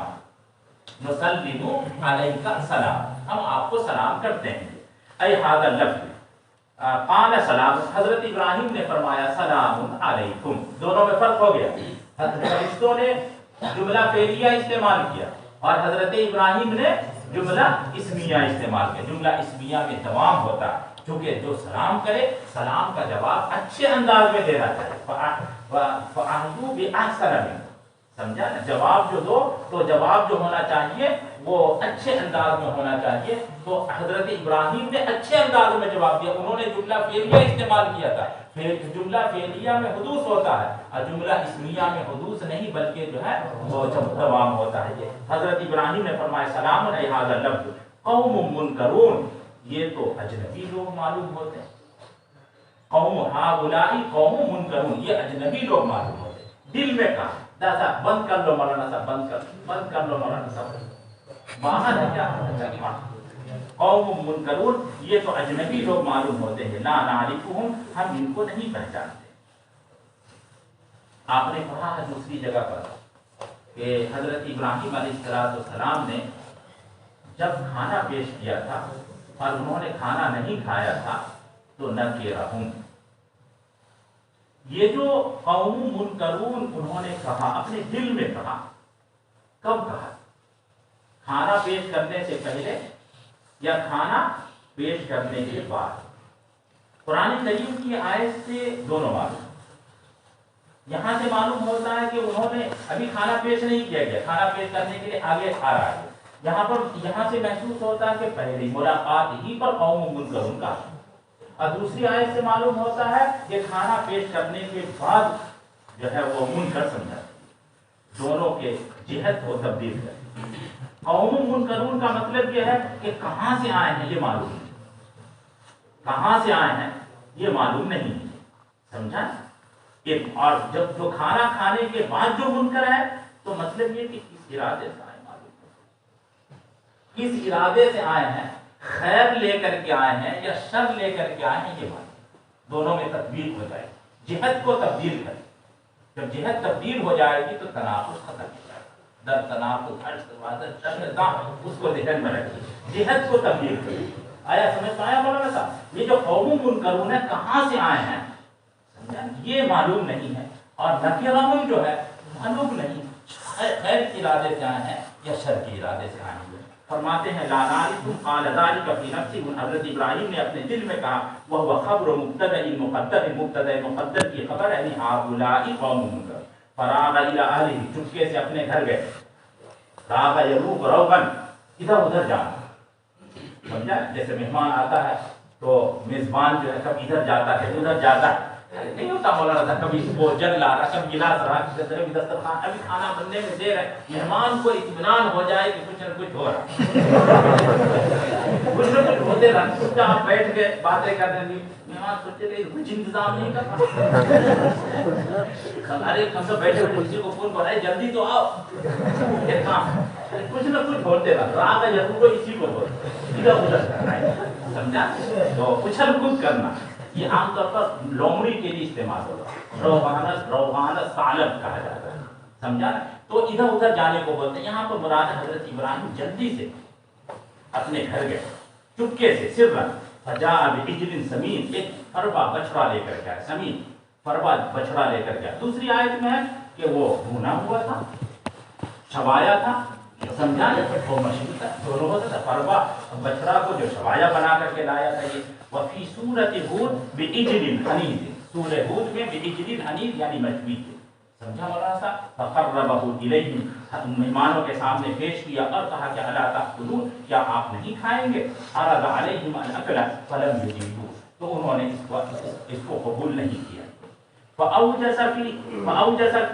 نسلم علیک سلام، ہم آپ کو سلام کرتے ہیں۔ اے ھذا اللفظ قال سلام، حضرت ابراہیم نے فرمایا سلام علیکم، دونوں میں فرق ہو گیا، فرشتوں نے جملہ فعلیہ استعمال کیا اور حضرت ابراہیم نے جملہ اسمیہ استعمال کیا۔ جملہ اسمیہ میں دوام ہوتا ہے، چونکہ جو سلام کرے سلام کا جواب اچھے انداز میں دینا چاہیے، فَأَحْيُوا بِأَحْسَنَ مِنْهُ، سمجھا نا، جواب جو دو تو جواب جو ہونا چاہیے وہ اچھے انداز میں ہونا چاہیے، تو حضرت ابراہیم نے اچھے انداز میں جواب دیا، انہوں نے جملہ فعلیہ استعمال کیا تھا، پھر جملہ فعلیہ میں حدوث ہوتا ہے اور جملہ اسمیہ میں حدوث نہیں بلکہ جو ہے وہ دوام ہوتا ہے یہ۔ حضرت ابراہیم نے فرمایا سلام علیہ ھذا اللفظ قوم منکرون، یہ تو اجنبی لوگ معلوم ہوتے ہیں، قوم ہؤلاء قوم منکرون، یہ اجنبی لوگ معلوم ہوتے ہیں، دل میں کہا دادا بند کر لو مولانا صاحب، بند کر لو مولانا صاحب، باہر ہے کیا؟ قوم منکرون، یہ تو اجنبی لوگ معلوم ہوتے ہیں، لا نعرفہم، ہم ان کو نہیں پہچانتے۔ آپ نے پڑھا ہے دوسری جگہ پر کہ حضرت ابراہیم علیہ السلام نے جب کھانا پیش کیا تھا اور انہوں نے کھانا نہیں کھایا تھا تو نکرہم، یہ جو قوم منکرون انہوں نے کہا اپنے دل میں کہا، کب کہا؟ کھانا پیش کرنے سے پہلے یا کھانا پیش کرنے کے بعد؟ قرآن کریم کی آیت سے دونوں معلوم، یہاں سے معلوم ہوتا ہے کہ انہوں نے ابھی کھانا پیش نہیں کیا گیا، کھانا پیش کرنے کے لیے آگے آ رہا ہے، یہاں سے محسوس ہوتا ہے کہ پہلی ملاقات ہی پر قوم منکرون کا، اور دوسری آیت سے معلوم ہوتا ہے کہ کھانا پیش کرنے کے بعد جو ہے وہ منکر سمجھا، دونوں کے جہت کو تبدیل کر۔ قوم منکرون کا مطلب یہ ہے کہ کہاں سے آئے ہیں یہ معلوم نہیں، کہاں سے آئے ہیں یہ معلوم نہیں، سمجھا؟ اور جب جو کھانا کھانے کے بعد جو منکر ہے تو مطلب یہ کہ کس ارادے سے آئے معلوم نہیں، کس ارادے سے آئے ہیں، خیر لے کر کے آئے ہیں یا شر لے کر کے آئے ہیں یہ معلوم، دونوں میں تبدیل ہو جائے، جہت کو تبدیل کریں، جب جہت تبدیل ہو جائے گی تو تناقض ختم ہو جائے گا، در تناقض اس کو ذہن میں رکھیے، جہت کو تبدیل کریں۔ آیا سمجھ پایا مولانا صاحب؟ یہ جو قوم منکرون ہے کہاں سے آئے ہیں، یہ معلوم نہیں ہے، اور نکرہم جو ہے معلوم نہیں خیر کے ارادے سے آئے ہیں یا شر کے ارادے سے آئے ہیں۔ فرماتے ہیں لا نعرفهم قال ذلك في نفسه، حضرت ابراہیم نے اپنے دل میں کہا وہ خبر مبتدأ مقدر، مبتدأ مقدر کی خبر ہے، یعنی هؤلاء قوم منکر، فراغ الى اہلہ، چپکے سے اپنے گھر گئے، راغ یروغ روغا، ادھر ادھر جانا، سمجھا؟ جیسے مہمان آتا ہے تو میزبان جو ہے کبھی ادھر جاتا ہے ادھر جاتا ہے، نہیں ہوتا مولانا تھا، کبھی وہ جگ لا رہا، کبھی گلاس رہا، کبھی دسترخوان، ابھی کھانا بننے میں دیر ہے، مہمان کو اطمینان ہو جائے کہ کچھ نہ کچھ ہو رہا، کچھ نہ کچھ ہوتے رہا، کچھ آپ بیٹھ کے باتیں کر رہے ہیں، مہمان سوچے رہے کچھ انتظام نہیں کر رہا، ارے ہم تو بیٹھے بیٹھے کسی کو فون کر رہے جلدی تو آؤ، کچھ نہ کچھ ہوتے رہا، رات ہے ضرور اسی کو بولتے ادھر ادھر کرنا ہے، سمجھا؟ تو اچھل کود کرنا یہ عام طور پر لومڑی کے لیے استعمال ہوتا ہے، روغانس ثعلب کہا جاتا ہے، سمجھا؟ تو ادھر ادھر جانے کو بولتے ہیں۔ یہاں پر مراد حضرت ابراہیم جلدی سے اپنے گھر گئے، چپکے سے، سرًا، فجاء بعجل سمین، ایک فربا بچڑا لے کر گیا، سمین فربا بچڑا لے کر گیا۔ دوسری آیت میں ہے کہ وہ بھونا ہوا تھا، شوایا تھا، سمجھا؟ وہ مشہور تھا، دونوں ہوتا تھا، فربا بچڑا کو جو شوایا بنا کر کے لایا تھا یہ۔ وفی سورۃ ہود بعجل حنیذ، سورہ ہود میں بعجل حنیذ یعنی مچھلی تھے، سمجھا مولانا صاحب؟ فقربہ الیہم، مہمانوں کے سامنے پیش کیا اور کہا کہ الا تأکلون، کیا آپ نہیں کھائیں گے؟ عرض علیہم الاکل فلم یجیبوا، تو انہوں نے اس کو قبول نہیں کیا۔ فأوجس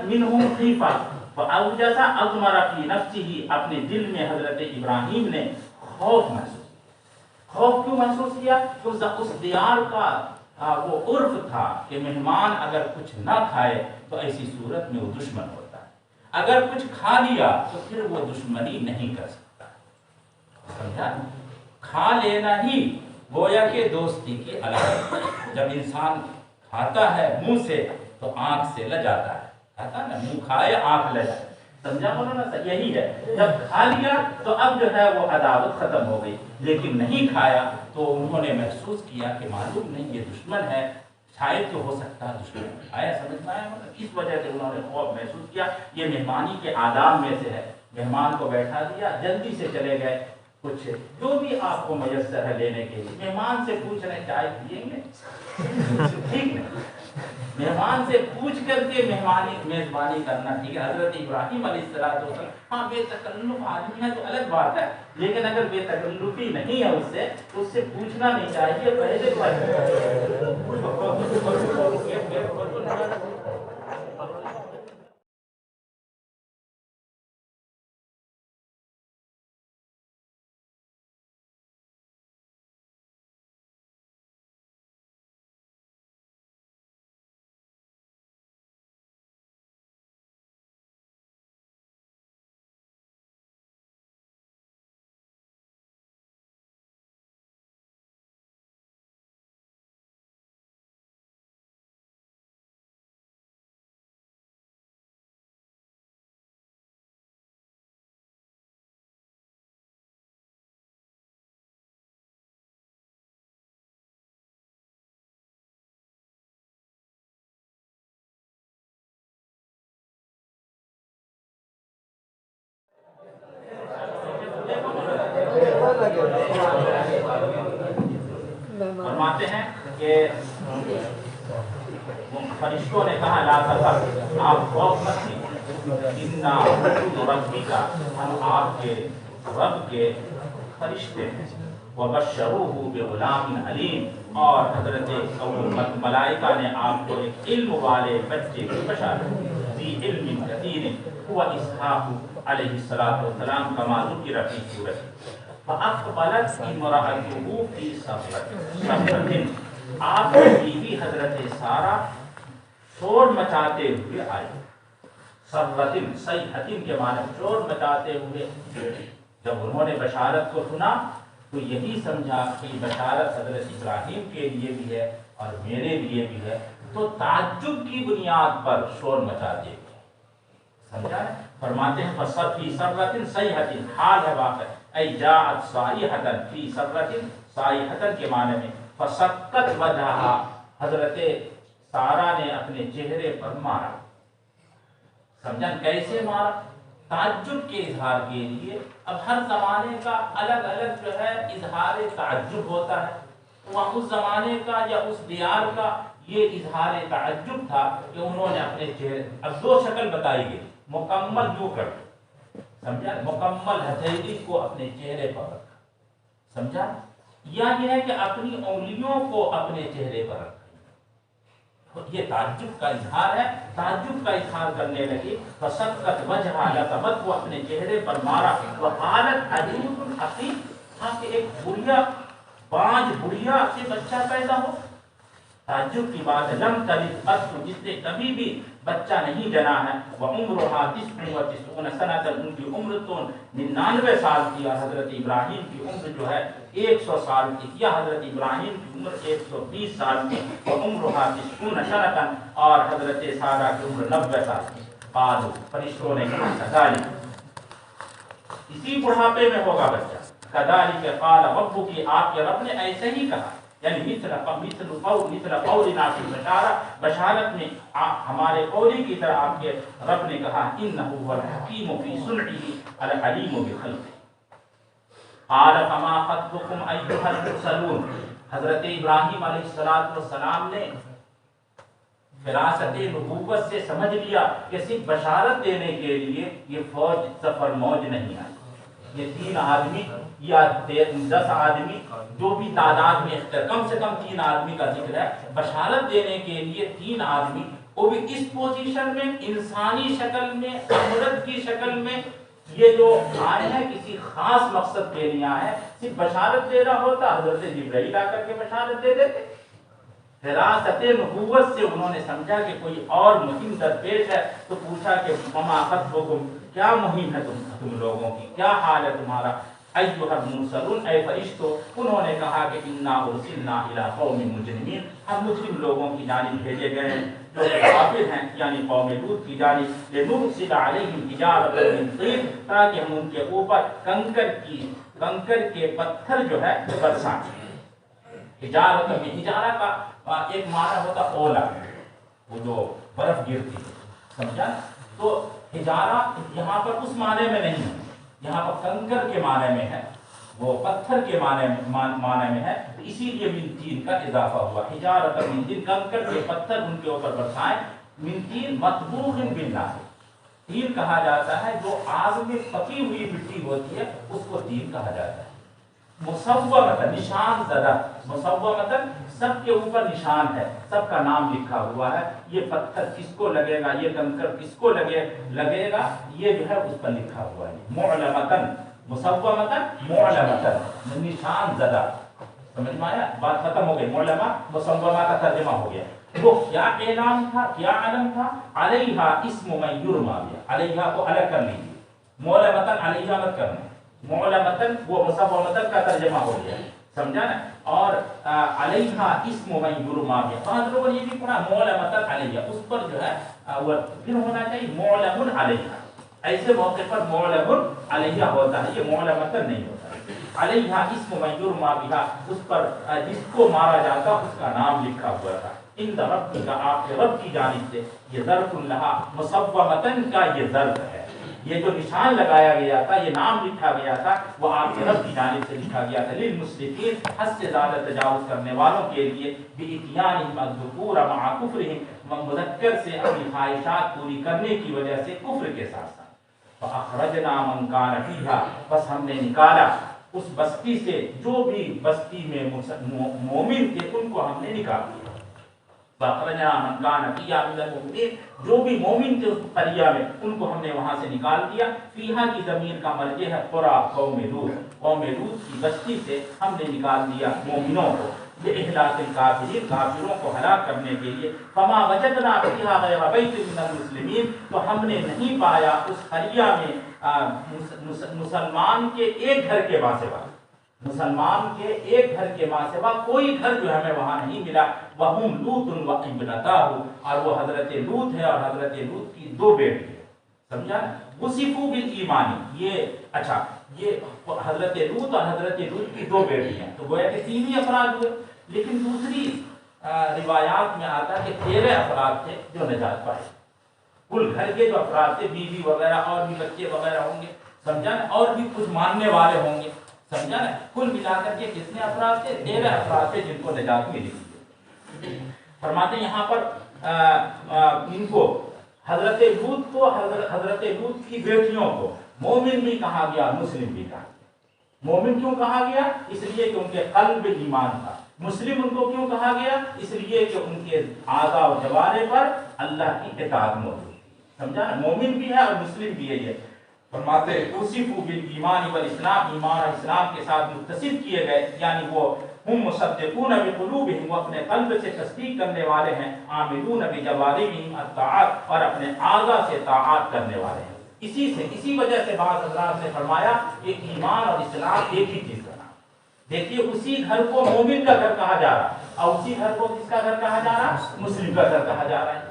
منهم خیفہ، فأوجس اضمر فی نفسہ، اپنے دل میں حضرت ابراہیم نے خوف محسوس، خوف کیوں محسوس کیا؟ کہ اس دیار کا وہ عرف تھا کہ مہمان اگر کچھ نہ کھائے تو ایسی صورت میں وہ دشمن ہوتا ہے، اگر کچھ کھا لیا تو پھر وہ دشمنی نہیں کر سکتا، سمجھا؟ کھا لینا ہی گویا کہ دوستی کی علامت ہے۔ جب انسان کھاتا ہے منہ سے تو آنکھ سے لجاتا ہے، کہتا نا منہ کھائے آنکھ لجائے، سمجھا مولانا؟ یہی ہے، جب کھا لیا تو اب جو ہے وہ عداوت ختم ہو گئی، لیکن نہیں کھایا تو انہوں نے محسوس کیا کہ معلوم نہیں یہ دشمن ہے، شاید تو ہو سکتا ہے دشمن، آیا سمجھ میں آیا؟ اس وجہ سے انہوں نے خوف محسوس کیا۔ یہ مہمانی کے آداب میں سے ہے، مہمان کو بیٹھا دیا، جلدی سے چلے گئے، کچھ جو بھی آپ کو میسر ہے لینے کے لیے، مہمان سے پوچھ رہے چائے پیئیں گے، ٹھیک ہے، مہمان سے پوچھ کر کے میزبانی کرنا ٹھیک ہے۔ حضرت ابراہیم علیہ السلام، ہاں بے تکلف آدمی ہے تو الگ بات ہے، لیکن اگر بے تکلفی نہیں ہے اس سے پوچھنا نہیں چاہیے پہلے فرماتے ہیں کہ فرشتوں نے کہا لا تخف، آپ خوف مت کیجیے، انا رسول ربی کا، ہم آپ کے رب کے فرشتے ہیں، وبشروہ بغلام علیم، اور حضرت ملائکہ نے آپ کو ایک علم والے بچے کی بشارت دی، ذی علم کثیر هو اسحاق علیہ السلام کما ذکر فی سورۃ فاقبلت امرأته فی صفرۃ، آپ کی بیوی حضرت سارہ شور مچاتے ہوئے آئی، صفرۃ صیحۃ کے معنی شور مچاتے ہوئے، جب انہوں نے بشارت کو سنا تو یہی سمجھا کہ بشارت حضرت ابراہیم کے لیے بھی ہے اور میرے لیے بھی ہے، تو تعجب کی بنیاد پر شور مچا دیا، سمجھا؟ فرماتے ہیں فی صرۃ صیحۃ، حال ہے واقع، ای جاءت صائحۃ فی صرۃ، صائحۃ کے معنی میں فسقط وجہہا، حضرت سارا نے اپنے چہرے پر مارا. سمجھا کیسے مارا؟ تعجب کے اظہار کے لیے. اب ہر زمانے کا الگ الگ جو ہے اظہار تعجب ہوتا ہے. وہاں اس زمانے کا یا اس دیار کا یہ اظہار تعجب تھا کہ انہوں نے اپنے چہرے. اب دو شکل بتائی گئی مکمل یوں کر سمجھا, مکمل ہتھیلی کو اپنے چہرے پر رکھا. سمجھا؟ یا یہ ہے کہ اپنی انگلیوں کو اپنے چہرے پر رکھا. یہ تعجب کا اظہار ہے. تعجب کا اظہار کرنے لگی. فسقط وجہا لطمت, وہ اپنے چہرے پر مارا. وقالت عجوز عقیم, ہاں کہ ایک بڑھیا پانچ بڑھیا سے بچہ پیدا ہو. تعجب کی بات ہے. لم تلد قط, جس نے کبھی بھی بچہ نہیں جنا ہے. وعمرها 99 سنۃ, ان کی عمر تو 99 سال کی. حضرت ابراہیم کی عمر جو ہے 100 سال کی. یا حضرت ابراہیم کی عمر 120 سال کی. وعمرها 90 سنۃ, اور حضرت سارہ کی عمر 90 سال کی. قالوا, فرشتوں نے کہا کذالک, اسی بڑھاپے میں ہوگا بچہ. کذالک قال ربک, آپ کے رب نے ایسے ہی کہا. یعنی مثل قولنا فی البشارہ, بشارت میں ہمارے قولی کی طرح آپ کے رب نے کہا. انہ هو الحکیم فی صنعہ العلیم بخلقہ. قال فما خطبکم ایھا المرسلون, حضرت ابراہیم علیہ السلام نے فراست نبوت سے سمجھ لیا کہ صرف بشارت دینے کے لیے یہ فوج سفر موج نہیں آئی. یہ 3 آدمی یا 10 آدمی جو بھی تعداد میں اختر, کم سے کم 3 آدمی کا ذکر ہے. بشارت دینے کے لیے 3 آدمی, وہ بھی اس پوزیشن میں, انسانی شکل میں, امرت کی شکل میں. یہ جو آئے ہیں کسی خاص مقصد کے لیے آئے ہیں. صرف بشارت دے رہا ہوتا حضرت جبرائیل آ کر کے بشارت دے دیتے. فراست نبوت سے انہوں نے سمجھا کہ کوئی اور مہم درپیش ہے, تو پوچھا کہ فما خطبکم, کیا مہم ہے تم لوگوں کی, کیا حال ہے تمہارا. ایھا المرسلون, اے فرشتوں. انہوں نے کہا کہ انا ارسلنا الی قوم مجرمین, ہم مجرم لوگوں کی جانب بھیجے گئے ہیں جو کافر ہیں, یعنی قوم لوط کی جانب. لنرسل علیہم حجارۃ من طین, تاکہ ہم ان کے اوپر کنکر کے پتھر جو ہے برسائیں. حجارۃ من, حجارہ کا ایک معنی ہوتا اولا, وہ جو برف گرتی ہے. سمجھا؟ تو حجارہ یہاں پر اس معنی میں نہیں ہے, یہاں پر کنکر کے معنی میں ہے, وہ پتھر کے معنی میں ہے. اسی لیے من تین کا اضافہ ہوا. حجارۃ من تین, کنکر کے پتھر ان کے اوپر برسائیں. من تین مطبوخ بالنار, تین کہا جاتا ہے جو آگ میں پکی ہوئی مٹی ہوتی ہے, اس کو تین کہا جاتا ہے. مصومۃ, نشان زدہ. مصومۃ, سب کے اوپر نشان ہے, سب کا نام لکھا ہوا ہے. یہ پتھر کس کو لگے گا, یہ کنکر کس کو لگے گا, یہ جو ہے اس پر لکھا ہوا ہے. معلمۃ, مصومۃ, معلمۃ, نشان زدہ. سمجھ میں آیا؟ بات ختم ہو گئی. معلمہ مصومہ کا ترجمہ ہو گیا. وہ کیا اعلان تھا, کیا علم تھا. علیہا اسم من یرمى بہ, علیہا کو الگ کر لیجیے. معلمۃ علیہا مت کرنا. معلمۃ وہ مصومۃ کا ترجمہ ہو گیا. سمجھا نا؟ اور علیہا اسم من یرمى بہ, بعض لوگوں نے یہ بھی پڑھا معلمۃ علیہا, اس پر جو ہے وہ پھر ہونا چاہیے معلم علیہا. ایسے موقع پر معلم علیہا ہوتا ہے, یہ معلمۃ نہیں ہوتا. علیہا اسم من یرمى بہ, اس پر جس کو مارا جاتا اس کا نام لکھا ہوا تھا. ان رب کا, آپ کے رب کی جانب سے. یہ ظرف لہا, مصومۃ کا یہ ظرف ہے. یہ جو نشان لگایا گیا تھا, یہ نام لکھا گیا تھا, وہ آپ کے رب کی جانب سے لکھا گیا تھا. للمسرفین, حد سے زیادہ تجاوز کرنے والوں کے لیے. باتیانہم الذکور مع کفرہم, مذکر سے اپنی خواہشات پوری کرنے کی وجہ سے کفر کے ساتھ ساتھ. فاخرجنا من کان فیہا, بس ہم نے نکالا اس بستی سے جو بھی بستی میں مومن تھے ان کو ہم نے نکال دیا. فاخرجنا من کان فیہا من المؤمنین, جو بھی مومن تھے اس قریہ میں ان کو ہم نے وہاں سے نکال دیا. فیہا کی ضمیر کا مرجع ہے قرى قوم لوط, قوم لوط کی بستی سے ہم نے نکال دیا مومنوں کو. لإہلاک الکافرین, کافروں کو ہلاک کرنے کے لیے. فما وجدنا فیہا غیر بیت من المسلمین, تو ہم نے نہیں پایا اس قریہ میں مسلمان کے ایک گھر کے ماں سوا, مسلمان کے ایک گھر کے ماں سوا کوئی گھر جو ہمیں وہاں نہیں ملا. وہم لوط وابنتاہ, اور وہ حضرت لوط ہے اور حضرت لوط کی 2 بیٹی ہے. سمجھا؟ وصفوا بالایمان, یہ اچھا یہ حضرت لوط اور حضرت لوط کی 2 بیٹی ہیں, تو گویا کہ 3 ہی افراد ہوئے. لیکن دوسری روایات میں آتا ہے کہ 13 افراد تھے جو نجات پائے، کل گھر کے جو افراد تھے، بیوی وغیرہ اور بھی بچے وغیرہ ہوں گے، سمجھا نا، اور بھی کچھ ماننے والے ہوں گے، سمجھا نا، کل ملا کر کے کتنے افراد تھے؟ 13 افراد تھے جن کو نجات ملی۔ فرماتے ہیں یہاں پر ان کو حضرت لوط کو، حضرت لوط کی بیٹیوں کو مومن بھی کہا گیا، مسلم بھی کہا گیا۔ مومن کیوں کہا گیا؟ اس لیے کہ ان کے قلب ایمان تھا۔ مسلم ان کو کیوں کہا گیا؟ اس لیے کہ ان کے اعضاء و جوارح پر اللہ کی اطاعت موجود ہے، سمجھا نا، مومن بھی ہے اور مسلم بھی ہے۔ یہ فرماتے اوصفوا بالایمان والاسلام، ایمان اور اسلام کے ساتھ متصف کیے گئے، یعنی وہ ہم مصدقون بقلوبہم، وہ اپنے قلب سے تصدیق کرنے والے ہیں، عاملون بجوارحہم الطاعات، اور اپنے اعضاء سے طاعات کرنے والے ہیں۔ اسی وجہ سے بعض حضرات نے فرمایا کہ ایمان اور اسلام ایک ہی چیز کا نام۔ دیکھیے اسی گھر کو مومن کا گھر کہا جا رہا ہے، اور اسی گھر کو کس کا گھر کہا جا رہا ہے؟ مسلم کا گھر کہا جا رہا ہے۔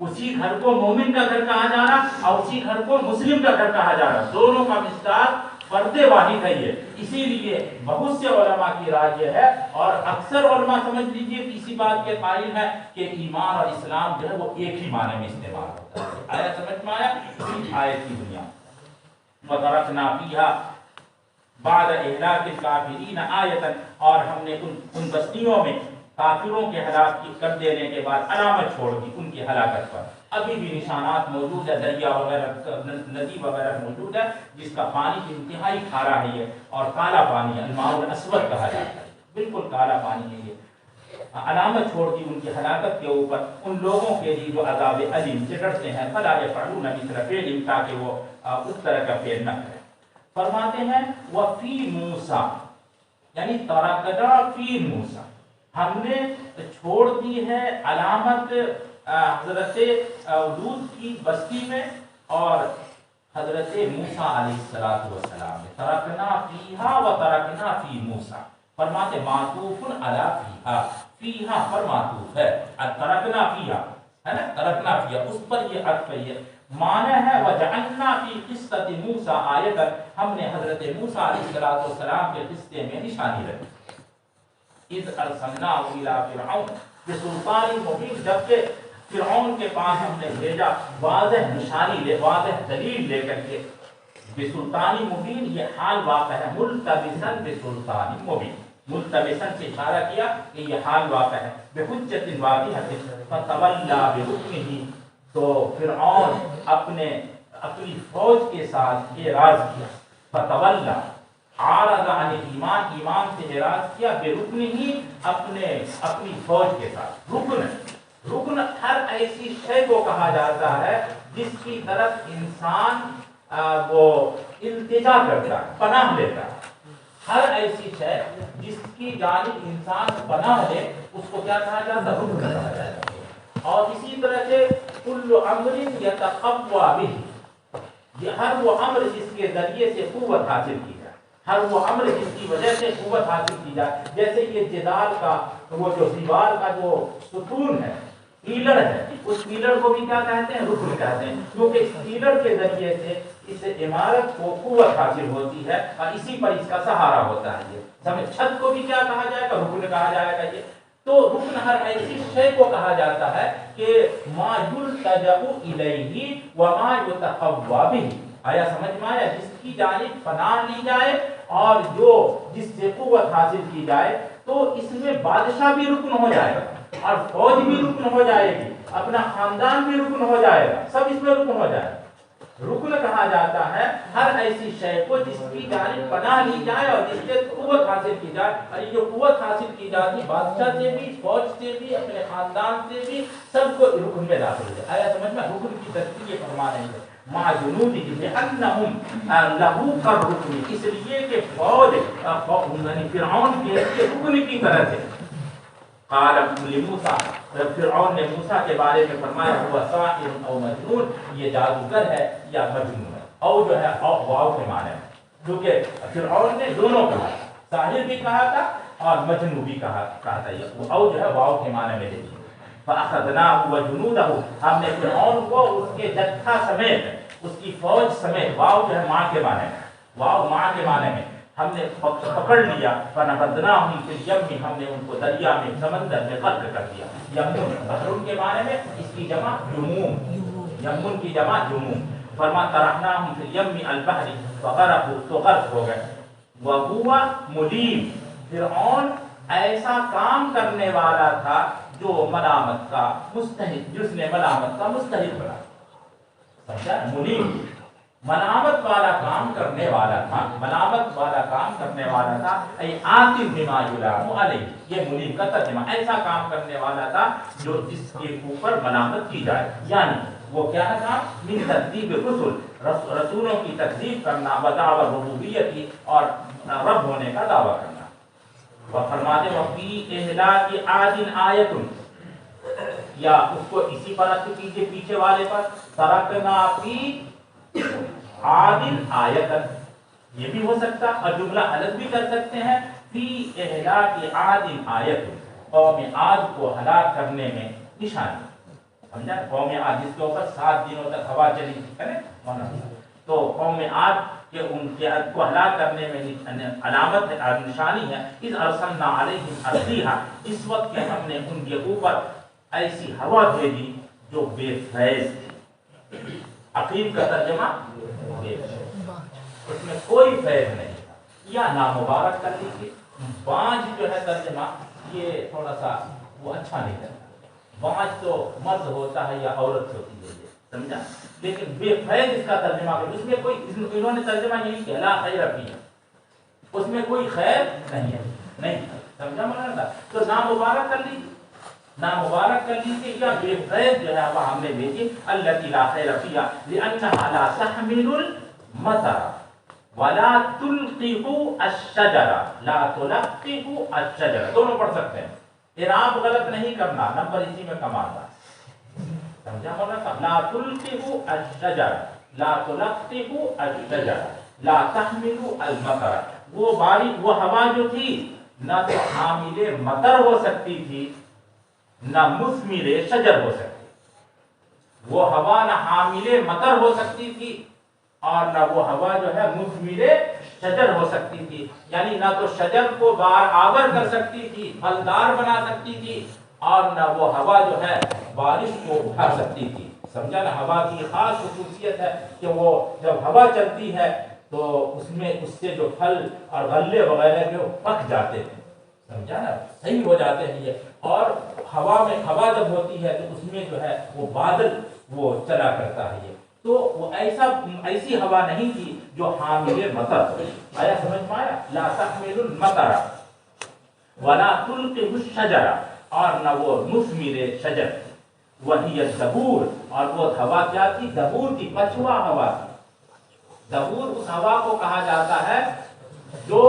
اسی گھر کو مومن کا گھر کہا جا رہا اور اسی گھر کو مسلم کا گھر کہا جا رہا، دونوں کا مصداق فرد واحد ہے یہ۔ اسی لیے بہت سے علماء کی رائے یہ ہے، اور اکثر علماء سمجھ لیجئے کہ اسی بات کے قائل ہیں کہ ایمان اور اسلام جو ہے وہ ایک ہی معنی میں استعمال ہوتا ہے۔ آیا سمجھ میں آیا؟ اسی آیت کی بنیاد وَتَرَكْنَا فِيهَا بَعْدَ إِهْلَاكِ الْكَافِرِينَ آیَةً، اور ہم نے ان بستیوں میں کافروں کے ہلاک کر دینے کے بعد علامت چھوڑ دی ان کی ہلاکت پر۔ ابھی بھی نشانات موجود ہے، دریا وغیرہ، ندی وغیرہ موجود ہے جس کا پانی انتہائی کھارا ہے یہ، اور کالا پانی ہے، الماء الاسود کہا جاتا ہے، بالکل کالا پانی ہے یہ۔ علامت چھوڑ دی ان کی ہلاکت کے اوپر ان لوگوں کے لیے جو عذاب علیم سے ڈرتے ہیں، فلا یفعلون مثل فعلہم، تاکہ وہ اس طرح کا فعل نہ کریں۔ فرماتے ہیں وفی موسیٰ، یعنی ترکنا فی موسیٰ، ہم نے چھوڑ دی ہے علامت حضرت لوط کی بستی میں اور حضرت موسیٰ علیہ السلام میں۔ ترکنا فیہا و ترکنا فی موسیٰ، فرماتے معطوف علی فیہا، فیہا پر معطوف ہے، ترکنا فیہا ہے نا، ترکنا فیہا اس پر یہ عطف ہے۔ معنی ہے وجعلنا فی قصۃ موسیٰ آیۃ، ہم نے حضرت موسیٰ علیہ السلام کے قصے میں نشانی رکھی۔ اذ ارسلناہ الی فرعون بسلطان مبین، جبکہ فرعون کے پاس ہم نے بھیجا واضح نشانی، واضح دلیل لے کر کے۔ بسلطان مبین یہ حال واقع ہے، ملتبسا بسلطان مبین، ملتبسا سے اشارہ کیا کہ یہ حال واقع ہے، بحجت واضحۃ فتولی برکنہ، تو فرعون اپنی فوج کے ساتھ اعراض کیا، فتولی عارض عن ایمان، ایمان سے اعراض کیا، بے رکن ہی اپنی فوج کے ساتھ۔ رکن ہر ایسی شے کو کہا جاتا ہے جس کی طرف انسان وہ التجا کرتا ہے، پناہ لیتا ہے۔ ہر ایسی شے جس کی جانب انسان پناہ لے اس کو کیا کہا جاتا ہے؟ رکن کہا جاتا ہے۔ اور اسی طرح سے کل امر یتقوی بہ، یہ ہر وہ امر جس کے ذریعے سے قوت حاصل کی، ہر وہ امر جس کی وجہ سے قوت حاصل کی جائے، جیسے یہ جدار کا وہ جو دیوار کا جو ستون ہے، پیلر ہے، اس پیلر کو بھی کیا کہتے ہیں؟ رکن کہتے ہیں، کیونکہ اس پیلر کے ذریعے سے اس عمارت کو قوت حاصل ہوتی ہے اور اسی پر اس کا سہارا ہوتا ہے۔ یہ سمجھ، چھت کو بھی کیا کہا جائے گا؟ رکن کہا جائے گا۔ یہ تو رکن ہر ایسی شے کو کہا جاتا ہے کہ ما یلتجأ الیہ وما یتقوی بہ، آیا سمجھ میں آیا؟ جس کی جانب پناہ لی جائے اور جس سے قوت حاصل کی جائے، تو اس میں بادشاہ بھی رکن ہو جائے گا اور فوج بھی رکن ہو جائے گی، اپنا خاندان بھی رکن ہو جائے گا، سب اس میں رکن ہو جائے گا۔ رکن کہا جاتا ہے ہر ایسی شے کو جس کی جانب پناہ لی جائے اور جس سے قوت حاصل کی جائے، اور یہ جو قوت حاصل کی جاتی بادشاہ سے بھی، فوج سے بھی، اپنے خاندان سے بھی، سب کو رکن میں داخل ہے۔ آیا سمجھ میں؟ رکن کی ترتیب یہ فرما رہے ہیں مع جنودہ لأنہم لہو کالرکن، اس لیے کہ فوج یعنی فرعون کے رکن کی طرح سے۔ قال لموسیٰ، فرعون نے موسیٰ کے بارے میں فرمایا ہوا ساحر او مجنون، یہ جادوگر ہے یا مجنون ہے۔ او جو ہے او واو کے معنی ہے، کیونکہ فرعون نے دونوں کہا، ساحر بھی کہا تھا اور مجنون بھی کہا تھا، یہ او جو ہے واو کے معنی میں دیکھیے۔ فأخذناه وجنوده، ہم نے فرعون کو اس کے جتھا سمیت، اس کی فوج سمیت، واو جو ہے ماں کے معنی میں، واو ماں کے معنی میں، ہم نے پکڑ لیا، فنبذناہم فی الیم، ہم نے ان کو دریا میں سمندر میں غرق کر دیا۔ یمن بحرون کے معنی میں اس کی جمع یموم، یمن کی جمع یموم۔ فرما طرحناہم فی الیم البحر فغرقوا، تو غرق ہو گئے۔ وہو ملیم، فرعون ایسا کام کرنے والا تھا جو ملامت کا مستحق، جس نے ملامت کا مستحق بنا، سمجھا؟ ملیم ملامت والا کام کرنے والا تھا، ملامت والا کام کرنے والا تھا، ای آتم بما یلام علیہ، یہ ملیم کا ترجمہ، ایسا کام کرنے والا تھا جو جس کے اوپر ملامت کی جائے، یعنی وہ کیا تھا؟ من تکذیب الرسل، رسولوں کی تکذیب کرنا، ودعوی ربوبیت اور رب ہونے کا دعویٰ کرنا۔ وہ فرماتے وفی اہلاک عاد آیت، یا اس کو اسی پر رکھ کیجئے پیچھے والے پر، ترکنا فی عاد آیتن، یہ بھی ہو سکتا، اور جملہ الگ بھی کر سکتے ہیں، فی اہلاک عاد آیت، قوم عاد کو ہلاک کرنے میں نشانی، سمجھا؟ قوم عاد جس کے اوپر 7 دنوں تک ہوا چلی تھی، تو قوم عاد کہ ان کے کو ہلاک کرنے میں علامت ہے، نشانی ہے، اذ ارسلنا علیہم الریح، اس وقت کہ ہم نے ان کے اوپر ایسی ہوا بھیجی جو بے فیض تھی۔ عقیم کا ترجمہ بے فیض، اس میں کوئی فیض نہیں تھا، یا نامبارک کر لیجیے۔ بانجھ جو ہے ترجمہ یہ تھوڑا سا وہ اچھا نہیں کرتا، بانجھ تو مرد ہوتا ہے یا عورت ہوتی ہے، سمجھا؟ لیکن بے فیض اس کا ترجمہ کریں، اس میں کوئی، انہوں نے ترجمہ یہی کیا لا خیر فیہ، اس میں کوئی خیر نہیں ہے، نہیں، سمجھا مولانا؟ تو نامبارک کر لیجیے، نامبارک کر لیجیے، یا بے فیض جو ہے وہ ہم نے بھیجی، التی لا خیر فیہ لانها لا تحمل المطر ولا تلقح الشجر، لا تلقح الشجر، دونوں پڑھ سکتے ہیں، اعراب غلط نہیں کرنا، نمبر اسی میں کم آتا ہے، سمجھا مولانا؟ لا تلقح الشجر، لا تلقح الشجر، لا تحمل المطر، وہ بارش، وہ ہوا جو تھی نہ تو حامل مطر ہو سکتی تھی نہ مثمر شجر ہو سکتی، وہ ہوا نہ حامل مطر ہو سکتی تھی اور نہ وہ ہوا جو ہے مثمر شجر ہو سکتی تھی، یعنی نہ تو شجر کو بار آور کر سکتی تھی، پھلدار بنا سکتی تھی، اور نہ وہ ہوا جو ہے بارش کو اٹھا سکتی تھی، سمجھا نا؟ ہوا کی خاص خصوصیت ہے کہ وہ جب ہوا چلتی ہے تو اس میں اس سے جو پھل اور غلے وغیرہ جو پک جاتے ہیں، سمجھا نا؟ صحیح ہو جاتے ہیں یہ، اور ہوا میں، ہوا جب ہوتی ہے تو اس میں جو ہے وہ بادل وہ چلا کرتا ہے یہ، تو وہ ایسی ہوا نہیں تھی جو حامل مطر ہو۔ آیا سمجھ میں آیا؟ لا تحمل المطر ولا تلقح الشجر، اور نہ وہ مثمر شجر، وہی الدبور، اور وہ ہوا کیا تھی؟ دبور کی پچھوا ہوا تھی۔ دبور اس ہوا کو کہا جاتا ہے جو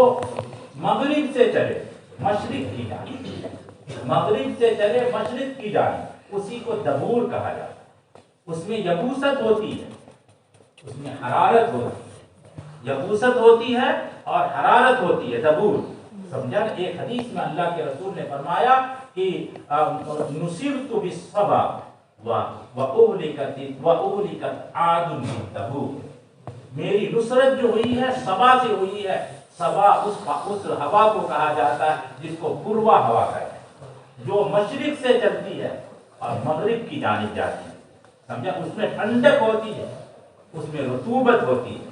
مغرب سے چلے مشرق کی جانب، مغرب سے چلے مشرق کی جانب، اسی کو دبور کہا جاتا ہے۔ اس میں یبوست ہوتی ہے، اس میں حرارت ہوتی ہے، یبوست ہوتی ہے اور حرارت ہوتی ہے، دبور، سمجھا؟ ایک حدیث میں اللہ کے رسول نے فرمایا کہ نصرت بالصبا وأهلكت عاد بالدبور، میری نصرت جو ہوئی ہے صبا سے ہوئی ہے، صبا اس ہوا کو کہا جاتا ہے جس کو پوروا ہوا کہتے ہیں، جو مشرق سے چلتی ہے اور مغرب کی جانب جاتی ہے، سمجھا؟ اس میں ٹھنڈک ہوتی ہے، اس میں رطوبت ہوتی ہے،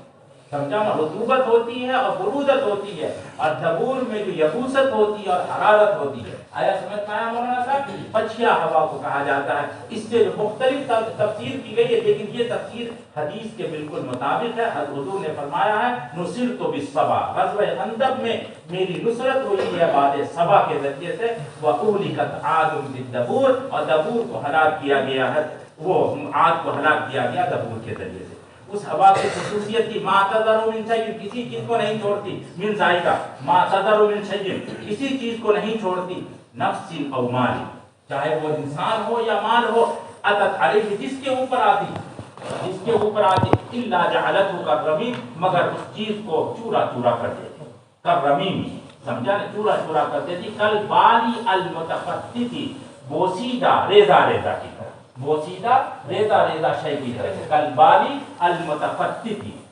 سمجھا؟ رطوبت ہوتی ہے اور برودت ہوتی ہے، اور دبور میں جو یبوست ہوتی ہے اور حرارت ہوتی ہے۔ آیا سمجھ میں آیا مولانا صاحب؟ پچھیا ہوا کو کہا جاتا ہے، اس سے جو مختلف تفسیر کی گئی ہے، لیکن یہ تفسیر حدیث کے بالکل مطابق ہے۔ حضور نے فرمایا ہے نصرت بالصبا، غزوہ خندق میں میری نصرت ہوئی ہے باد صبا کے ذریعے سے، وأهلكت عاد بالدبور، اور دبور کو ہلاک کیا گیا ہے، وہ عاد کو ہلاک کیا گیا دبور کے ذریعے سے۔ اس ہوا کی خصوصیت تھی ما تذر من شیء، کسی چیز کو نہیں چھوڑتی، من ذائقہ، ما تذر من شیء، کسی چیز کو نہیں چھوڑتی، نفس او مال، چاہے وہ انسان ہو یا مال ہو، اتت علیہ، جس کے اوپر آتی، جس کے اوپر آتی، الا جعلته كالرمیم، مگر اس چیز کو چورا چورا کر دیتی، کالرمیم، سمجھا؟ چورا چورا کر دیتی، کالبالی المتفتت، بوسیدہ ریزہ ریزہ کی طرح، بوسیدہ ریزہ ریزہ شے کی طرح، کالبالی المتفتت،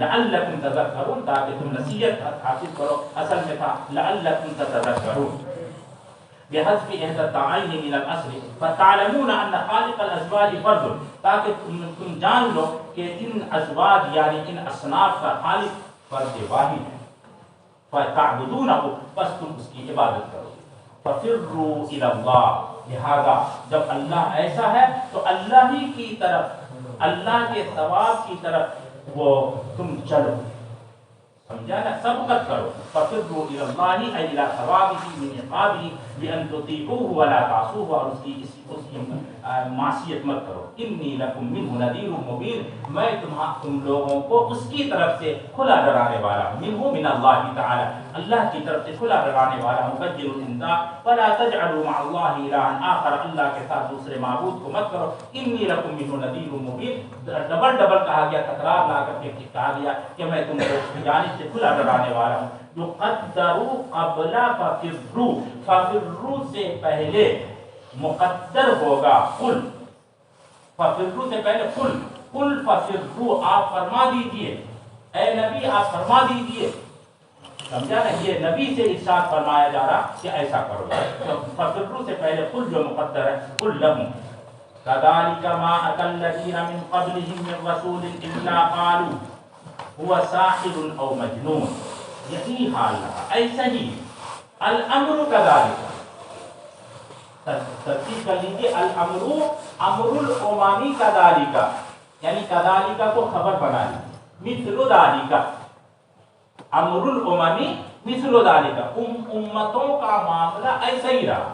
لعلکم تذکرون، تاکہ تم نصیحت حاصل کرو، اصل میں تھا لعلکم تتذکرون بحذف احدى التعین من الاصل فتعلمون ان خالق الازواج فرد، تاکہ تم جان لو کہ ان ازواج یعنی ان اصناف کا خالق فرد واحد ہے، فتعبدونہ، بس تم اس کی عبادت کرو، ففروا الی اللہ، لہذا جب اللہ ایسا ہے تو اللہ ہی کی طرف، اللہ کے ثواب کی طرف وہ تم چلو، سمجھا نا، سبقت کرو، ففروا الی اللہ ای الی ثوابہ من عقابہ بان تطیعوہ ولا تعصوہ، اور اس کی معصیت مت کرو، انی لکم منہ نذیر مبین، میں تم لوگوں کو اس کی طرف سے کھلا ڈرانے والا ہوں، منہ من اللہ تعالی، اللہ کی طرف سے کھلا ڈرانے والا ہوں، بجر الانذار فلا تجعلوا مع اللہ الہا آخر، اللہ کے ساتھ دوسرے معبود کو مت کرو، انی لکم منہ نذیر مبین، ڈبل ڈبل کہا گیا، تکرار لا کر کے کہا گیا کہ میں تم کو اس کی جانب سے کھلا ڈرانے والا ہوں، یقدروا قبل ففروا، ففروا سے پہلے مقدر ہوگا قل، ففروا سے پہلے قل، قل ففروا، آپ فرما دیجئے، اے نبی آپ فرما دیجئے، سمجھا نا، یہ نبی سے ارشاد فرمایا جا رہا کہ ایسا کرو، ففروا سے پہلے قل جو مقدر ہے، قل لهم كذلك ما أتى الذين من قبلهم من رسول إلا قالوا هو ساحر أو مجنون، یہی حال رہا، ایسا ہی الامر كذلك، ترتیب کر لیجیے، الامر امر الامامی كذلك، یعنی كذلك کو خبر بنا لیجیے، مثل ذلك، امر الامامی مثل ذلك، امتوں کا معاملہ ایسا ہی رہا،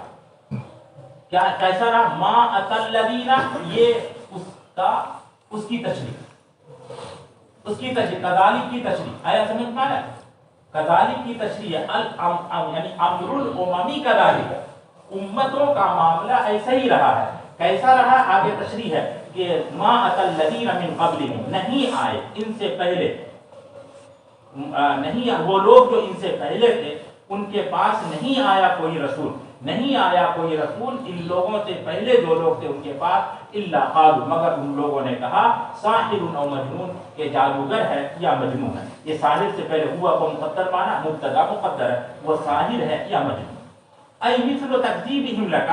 کیا کیسا رہا، ما اتی الذین، یہ اس کی تشریح، اس کی تشریح، کذالک کی تشریح، آیا سمجھ میں آیا، کذالک کی تشریح یعنی امر الاممی کذالک، امتوں کا معاملہ ایسا ہی رہا ہے، کیسا رہا، آگے تشریح ہے کہ ما اتی الذین من قبلہم، نہیں آئے ان سے پہلے، نہیں وہ لوگ جو ان سے پہلے تھے ان کے پاس نہیں آیا کوئی رسول، نہیں آیا کوئی رسول ان لوگوں سے پہلے جو لوگ تھے ان کے پاس، الا قالوا، مگر ان لوگوں نے کہا ساحر او مجنون، کہ جادوگر ہے یا مجنون ہے، یہ ساحر سے پہلے ہوا کو مقدر مانا، مبتدا مقدر ہے، وہ ساحر ہے یا مجنون، ای مثل تکذیبہم لک،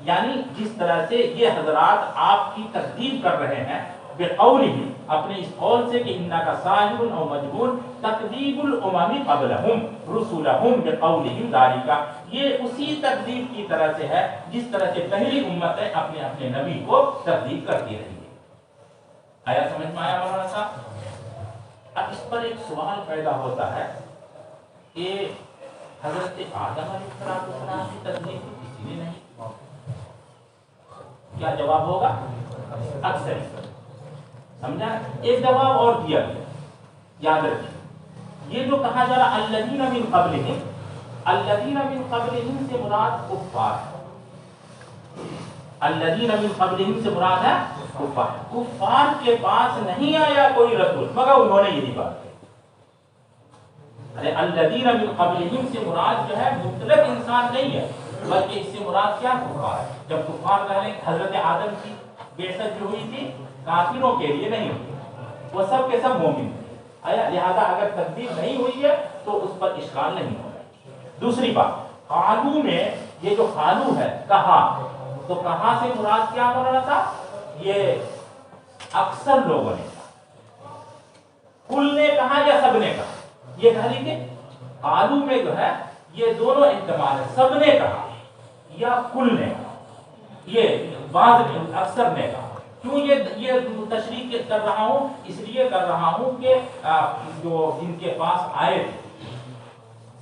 یعنی جس طرح سے یہ حضرات آپ کی تکذیب کر رہے ہیں، بقولہم، اپنے اس قول سے کہ انک ساحر او مجنون، تکذیب الامم قبلہم رسولہم بقولہم ذالک، یہ اسی تکذیب کی طرح سے ہے جس طرح سے پہلی امتیں اپنے اپنے نبی کو تکذیب کرتی رہی ہیں، آیا سمجھ میں آیا مولانا صاحب؟ اب اس پر ایک سوال پیدا ہوتا ہے کہ حضرت آدم علیہ السلام کی تکذیب کسی نے نہیں، کیا جواب ہوگا؟ اکثر سمجھا، ایک جواب اور دیا گیا، یاد رکھیں، یہ جو کہا جا رہا الذین من قبلہم، الذین من قبلہم سے مراد کفار ہے، الذین من قبلہم سے مراد ہے کفار، کفار کے پاس نہیں آیا کوئی رسول مگر انہوں نے یہی بات کہی، ارے الذین من قبلہم سے مراد جو ہے مطلق انسان نہیں ہے، بلکہ اس سے مراد کیا کفار ہے، جب کفار کہنے حضرت آدم کی بعثت جو ہوئی تھی کافروں کے لیے نہیں ہوئی، وہ سب کے سب مومن تھے، لہذا اگر تکذیب نہیں ہوئی ہے تو اس پر اشکال نہیں ہوگا۔ دوسری بات، قالو میں یہ جو قالو ہے کہا، تو کہا سے مراد کیا ہو رہا تھا، یہ اکثر لوگوں نے کہا، کل نے کہا یا سب نے کہا، یہ کہہ لیجیے قالو میں جو ہے یہ دونوں احتمال ہے، سب نے کہا یا کل نے کہا، یہ بعض اکثر نے کہا، کیوں یہ تشریح کر رہا ہوں، اس لیے کر رہا ہوں کہ جو جن کے پاس آئے تھے،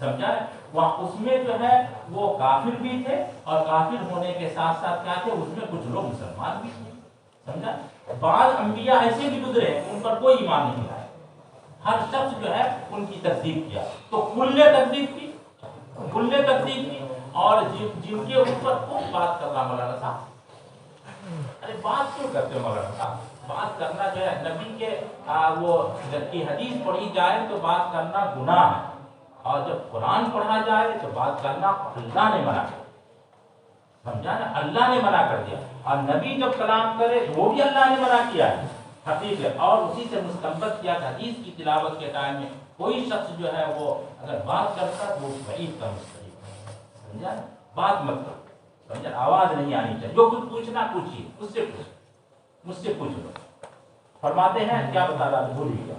سمجھا، وہاں اس میں جو ہے وہ کافر بھی تھے، اور کافر ہونے کے ساتھ ساتھ کیا تھے، اس میں کچھ لوگ مسلمان بھی تھے، سمجھا، بعض انبیاء ایسے بھی گزرے ان پر کوئی ایمان نہیں آیا، ہر شخص جو ہے ان کی تکذیب کیا، تو کل نے تکذیب کی، کل نے تکذیب کی، اور جن کے اوپر خوب بات کر رہا مولانا صاحب، ارے بات کیوں کرتے مولانا صاحب، بات کرنا جو ہے نبی کے وہ جب کی حدیث پڑھی جائے تو بات کرنا گناہ ہے، اور جب قرآن پڑھا جائے تو بات کرنا اللہ نے منع کر دیا، سمجھا نا، اللہ نے منع کر دیا، اور نبی جب کلام کرے وہ بھی اللہ نے منع کیا ہے، حقیقت، اور اسی سے مستنبط کیا کہ حدیث کی تلاوت کے ٹائم میں کوئی شخص جو ہے وہ اگر بات کرتا تو وہ وعید کا مستحق ہے، سمجھا؟ بات مت کرو، سمجھا؟ آواز نہیں آنی چاہیے، جو کچھ پوچھنا پوچھیے، مجھ سے پوچھ لو۔ فرماتے ہیں کیا بتا رہا بھول ہی گیا،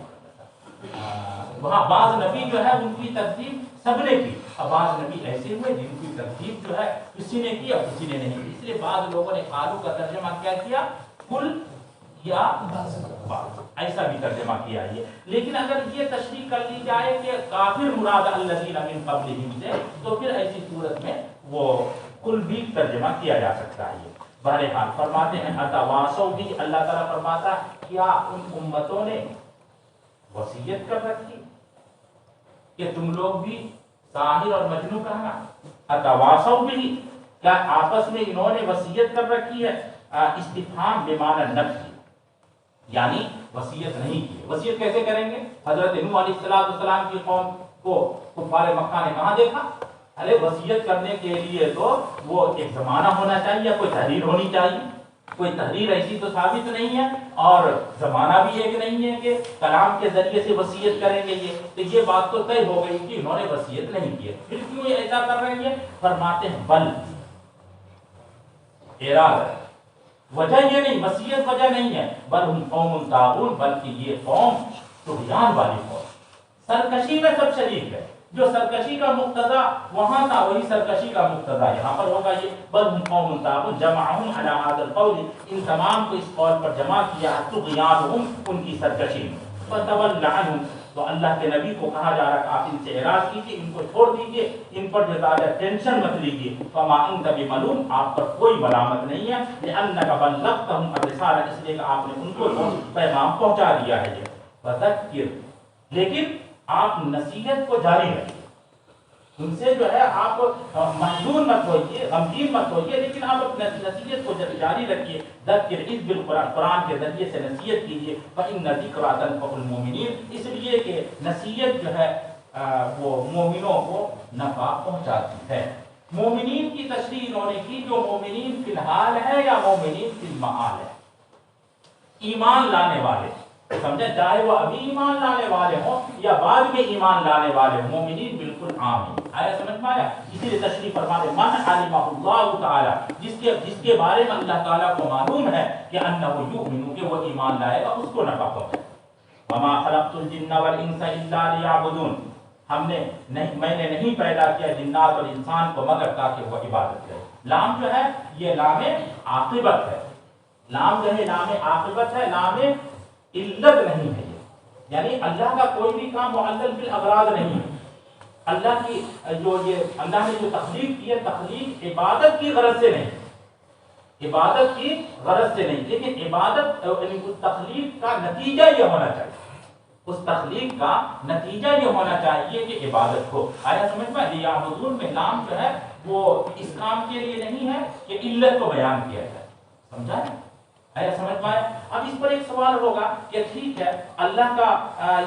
وہاں بعض نبی جو ہے ان کی تکذیب سب نے کی، اور بعض نبی ایسے ہوئے جن کی تکذیب جو ہے کسی نے کی اور کسی نے نہیں کی، اس لیے بعض لوگوں نے قالو کا ترجمہ کیا کیا، کل یا بعض، ایسا بھی ترجمہ کیا ہے۔ لیکن اگر یہ تشریح کر لی جائے کہ کافر مراد الذین من قبلہم سے، تو پھر ایسی صورت میں وہ کل بھی ترجمہ کیا جا سکتا ہے۔ بہرحال فرماتے ہیں اتواصوا بھی، اللہ تعالیٰ فرماتا ہے کیا ان امتوں نے وصیت کر رکھی کہ تم لوگ بھی ساحر اور مجنون کہنا؟ اتواصوا بھی، کیا آپس میں انہوں نے وصیت کر رکھی ہے؟ استفہام بمعنی نفی، یعنی وصیت نہیں کی۔ وصیت کیسے کریں گے؟ حضرت نوح علیہ السلام کی قوم کو کفار مکہ نے کہاں دیکھا؟ ارے وصیت کرنے کے لیے تو وہ ایک زمانہ ہونا چاہیے، کوئی تحریر ہونی چاہیے، کوئی تحریر ایسی تو ثابت نہیں ہے، اور زمانہ بھی ایک نہیں ہے کہ کلام کے ذریعے سے وصیت کریں گے۔ تو یہ بات تو طے ہو گئی کہ انہوں نے وصیت نہیں کی، پھر کیوں یہ ایسا کر رہے ہیں؟ فرماتے ہیں بل، اعراض ہے، وجہ یہ نہیں، وصیت وجہ نہیں ہے، بل ہم قوم طاغون، بلکہ یہ قوم طغیان والی قوم، سرکشی میں سب شریک ہے۔ جو سرکشی کا مقتضا وہاں تھا وہی سرکشی کا مقتضا یہاں پر ہوگا۔ یہ بل ہم قوم طاغون جمعہم علی ھذا القول، ان تمام کو اس قول پر جمع کیا، طغیانہم، ان کی سرکشی میں۔ فتول عنہم، تو اللہ کے نبی کو کہا جا رہا کہ آپ ان سے اعراض کیجیے، ان کو چھوڑ دیجیے، ان پر جو زیادہ ٹینشن مت لیجیے۔ فما انت بملوم، آپ پر کوئی ملامت نہیں ہے، لانک بلغتہم الرسالہ، اس لیے کہ آپ نے ان کو پیغام پہنچا دیا ہے۔ فذکر، لیکن آپ نصیحت کو جاری رکھیے، ان سے جو ہے آپ محزون مت ہوئیے، غمگین مت ہوئیے، لیکن آپ اپنی نصیحت کو جاری رکھیے۔ ذکر اذ بالقرآن، قرآن کے ذریعے سے نصیحت کیجیے۔ فإن الذکریٰ تنفع المؤمنین، اس لیے کہ نصیحت جو ہے وہ مومنوں کو نفع پہنچاتی ہے۔ مومنین کی تشریح انہوں نے کی، جو مومنین فی الحال ہے یا مومنین فی المآل ہے، ایمان لانے والے، سمجھے؟ چاہے وہ ابھی ایمان لانے والے ہوں یا بعد میں ایمان لانے والے ہوں، مومنین بالکل عام ہیں۔ آیا سمجھ میں آیا؟ اسی لیے تشریح فرما دے من علمہ اللہ تعالی، جس کے بارے میں اللہ تعالیٰ کو معلوم ہے کہ انہ یؤمن، کہ وہ ایمان لائے گا، اس کو نفع پہنچے۔ وما خلقت الجن والانس الا لیعبدون، میں نے نہیں پیدا کیا جنات اور انسان کو مگر تاکہ وہ عبادت کرے۔ لام جو ہے یہ لام عاقبت ہے، لام جو ہے لام عاقبت ہے، لام علت نہیں ہے یہ، یعنی اللہ کا کوئی بھی کام معلل بالاغراض نہیں ہے۔ اللہ کی اللہ نے جو تخلیق کی ہے، تخلیق عبادت کی غرض سے نہیں، عبادت کی غرض سے نہیں، لیکن عبادت یعنی اس تخلیق کا نتیجہ یہ ہونا چاہیے، اس تخلیق کا نتیجہ یہ ہونا چاہیے کہ عبادت ہو۔ آیا سمجھ میں؟ لیعبدون میں لام جو ہے وہ اس کام کے لیے نہیں ہے کہ علت کو بیان کیا جائے، سمجھا؟ آیا سمجھ میں؟ اب اس پر ایک سوال ہوگا کہ ٹھیک ہے اللہ کا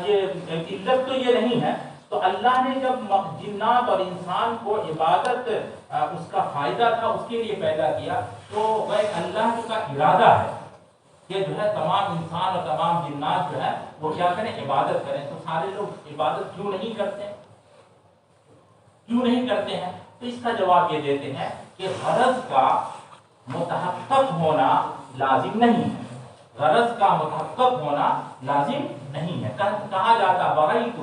یہ علت تو یہ نہیں ہے، تو اللہ نے جب جنات اور انسان کو عبادت اس کا فائدہ تھا اس کے لیے پیدا کیا، تو وہ اللہ کا ارادہ ہے کہ جو ہے تمام انسان اور تمام جنات جو ہے وہ کیا کریں؟ عبادت کریں، تو سارے لوگ عبادت کیوں نہیں کرتے ہیں؟ کیوں نہیں کرتے ہیں؟ تو اس کا جواب یہ دیتے ہیں کہ غرض کا متحقق ہونا لازم نہیں ہے، غرض کا متحقق ہونا لازم نہیں ہے۔ کہا جاتا بغیت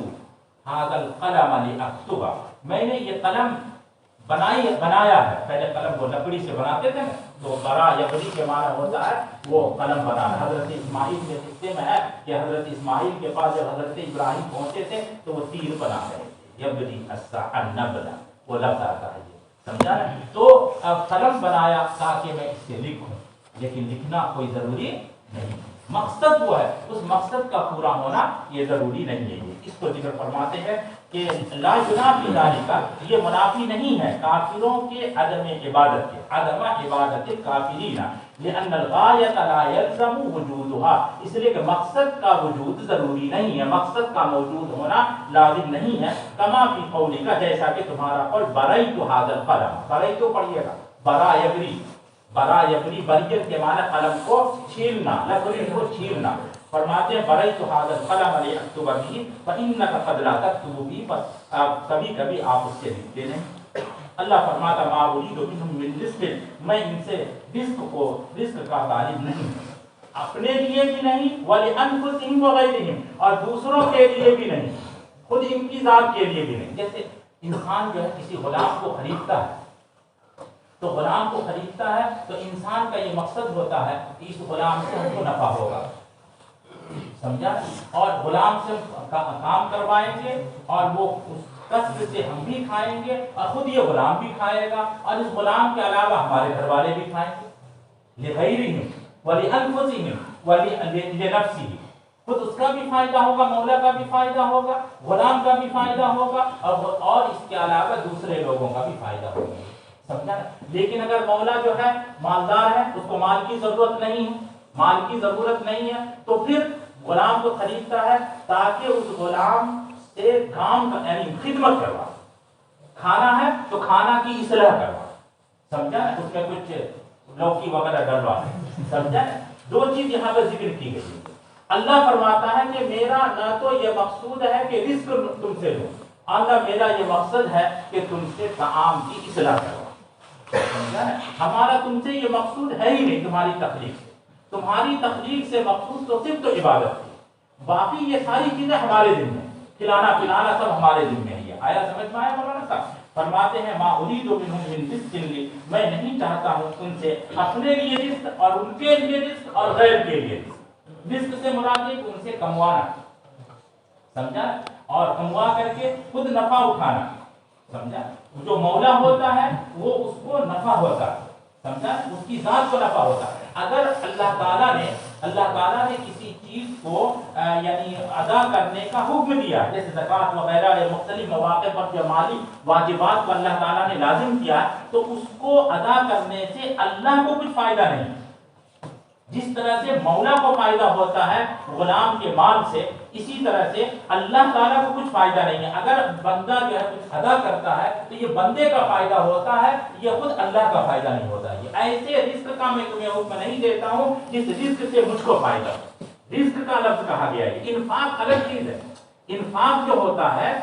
ھذا القلم لأکتب، میں نے یہ قلم بنایا ہے، پہلے قلم وہ لکڑی سے بناتے تھے، تو برا یبنی کے معنی ہوتا ہے وہ قلم بنانا۔ حضرت اسماعیل کے قصے میں ہے کہ حضرت اسماعیل کے پاس جب حضرت ابراہیم پہنچے تھے تو وہ تیر بنا رہے تھے، یبنی النبل، وہ لفظ آتا ہے، سمجھا نا؟ تو قلم بنایا تاکہ میں اس سے لکھوں، لیکن لکھنا کوئی ضروری نہیں، مقصد وہ ہے، اس مقصد کا پورا ہونا یہ ضروری نہیں ہے۔ اس کو ذکر فرماتے ہیں کہ لا ينافي ذلك، یہ منافی نہیں ہے کافروں کے عدم عبادت کے، عدم عبادت الکافرین، لأن الغایۃ لا یلزم وجودها، اس لیے کہ مقصد کا وجود ضروری نہیں ہے، مقصد کا موجود ہونا لازم نہیں ہے۔ کما فی قولک، جیسا کہ تمہارا قول بریت ھذا القلم، بریت پڑھیے گا، برا یبری، برا یبری، بریت کے معنی قلم کو چھیلنا، لکڑی کو چھیلنا، فرماتے ہیں برئت ھذا القلم لیکتب بہ فانک قد لا تکتب بہ، بس کبھی کبھی آپ اس سے لکھتے نہیں۔ اللہ فرماتا ما اريد منهم من رزق، میں ان سے رزق کا طالب نہیں، اپنے لیے بھی نہیں، ولانفسهم وغیرهم، اور دوسروں کے لیے بھی نہیں، خود ان کی ذات کے لیے بھی نہیں۔ جیسے انسان جو ہے کسی غلام کو خریدتا ہے، تو غلام کو خریدتا ہے تو انسان کا یہ مقصد ہوتا ہے کہ اس غلام سے ہم کو نفع ہوگا، سمجھا، اور غلام سے کام کروائیں گے اور وہ اس کسب سے ہم بھی کھائیں گے اور خود یہ غلام بھی کھائے گا، اور اس غلام کے علاوہ ہمارے گھر والے بھی کھائیں گے۔ لغیرہم ولانفسہم ولنفسہ، خود اس کا بھی فائدہ ہوگا، مولا کا بھی فائدہ ہوگا، غلام کا بھی فائدہ ہوگا، اور اس کے علاوہ دوسرے لوگوں کا بھی فائدہ ہوگا، سمجھا۔ لیکن اگر مولا جو ہے مالدار ہے، اس کو مال کی ضرورت نہیں ہے، مال کی ضرورت نہیں ہے، تو پھر غلام کو خریدتا ہے تاکہ اس غلام سے کام یعنی خدمت کروا، کھانا ہے تو کھانا کی اصلاح کروا، سمجھا، اس میں کچھ لوکی وغیرہ ڈلوا، سمجھا۔ دو چیز یہاں پر ذکر کی گئی۔ اللہ فرماتا ہے کہ میرا نہ تو یہ مقصود ہے کہ رزق تم سے لوں، اللہ میرا یہ مقصد ہے کہ تم سے طعام کی اصلاح کروا، سمجھا۔ ہمارا تم سے یہ مقصود ہے ہی نہیں، تمہاری تخلیق سے، تمہاری تخلیق سے مقصود تو صرف تو عبادت ہے، باقی یہ ساری چیزیں ہمارے ذمہ ہیں، کھلانا پلانا سب ہمارے ذمہ ہے۔ آیا سمجھ میں آیا مولانا صاحب؟ فرماتے ہیں ما اريد منهم من رزق لی، میں نہیں چاہتا ہوں ان سے اپنے لیے رزق اور ان کے لیے رزق اور غیر کے لیے رزق۔ رزق سے مراد ہے کہ ان سے کموانا، سمجھا، اور کموا کر کے خود نفع اٹھانا، سمجھا۔ جو مولا ہوتا ہے وہ اس کو نفع ہوتا ہے، سمجھا، اس کی ذات کو نفع ہوتا ہے۔ اگر اللہ تعالیٰ نے کسی چیز کو یعنی ادا کرنے کا حکم دیا، جیسے زکوٰۃ وغیرہ یا مختلف مواقع پر جو مالی واجبات کو اللہ تعالیٰ نے لازم کیا، تو اس کو ادا کرنے سے اللہ کو کچھ فائدہ نہیں۔ جس طرح سے مولا کو فائدہ ہوتا ہے غلام کے مال سے، اسی طرح سے اللہ تعالیٰ کو کچھ فائدہ نہیں ہے۔ اگر بندہ جو ہے کچھ ادا کرتا ہے تو یہ بندے کا فائدہ ہوتا ہے، یہ خود اللہ کا فائدہ نہیں ہوتا ہے۔ ایسے رزق کا میں تمہیں حکم نہیں دیتا ہوں جس رزق سے مجھ کو فائدہ ہو۔ رزق کا لفظ کہا گیا ہے، انفاق الگ چیز ہے۔ انفاق جو ہوتا ہے،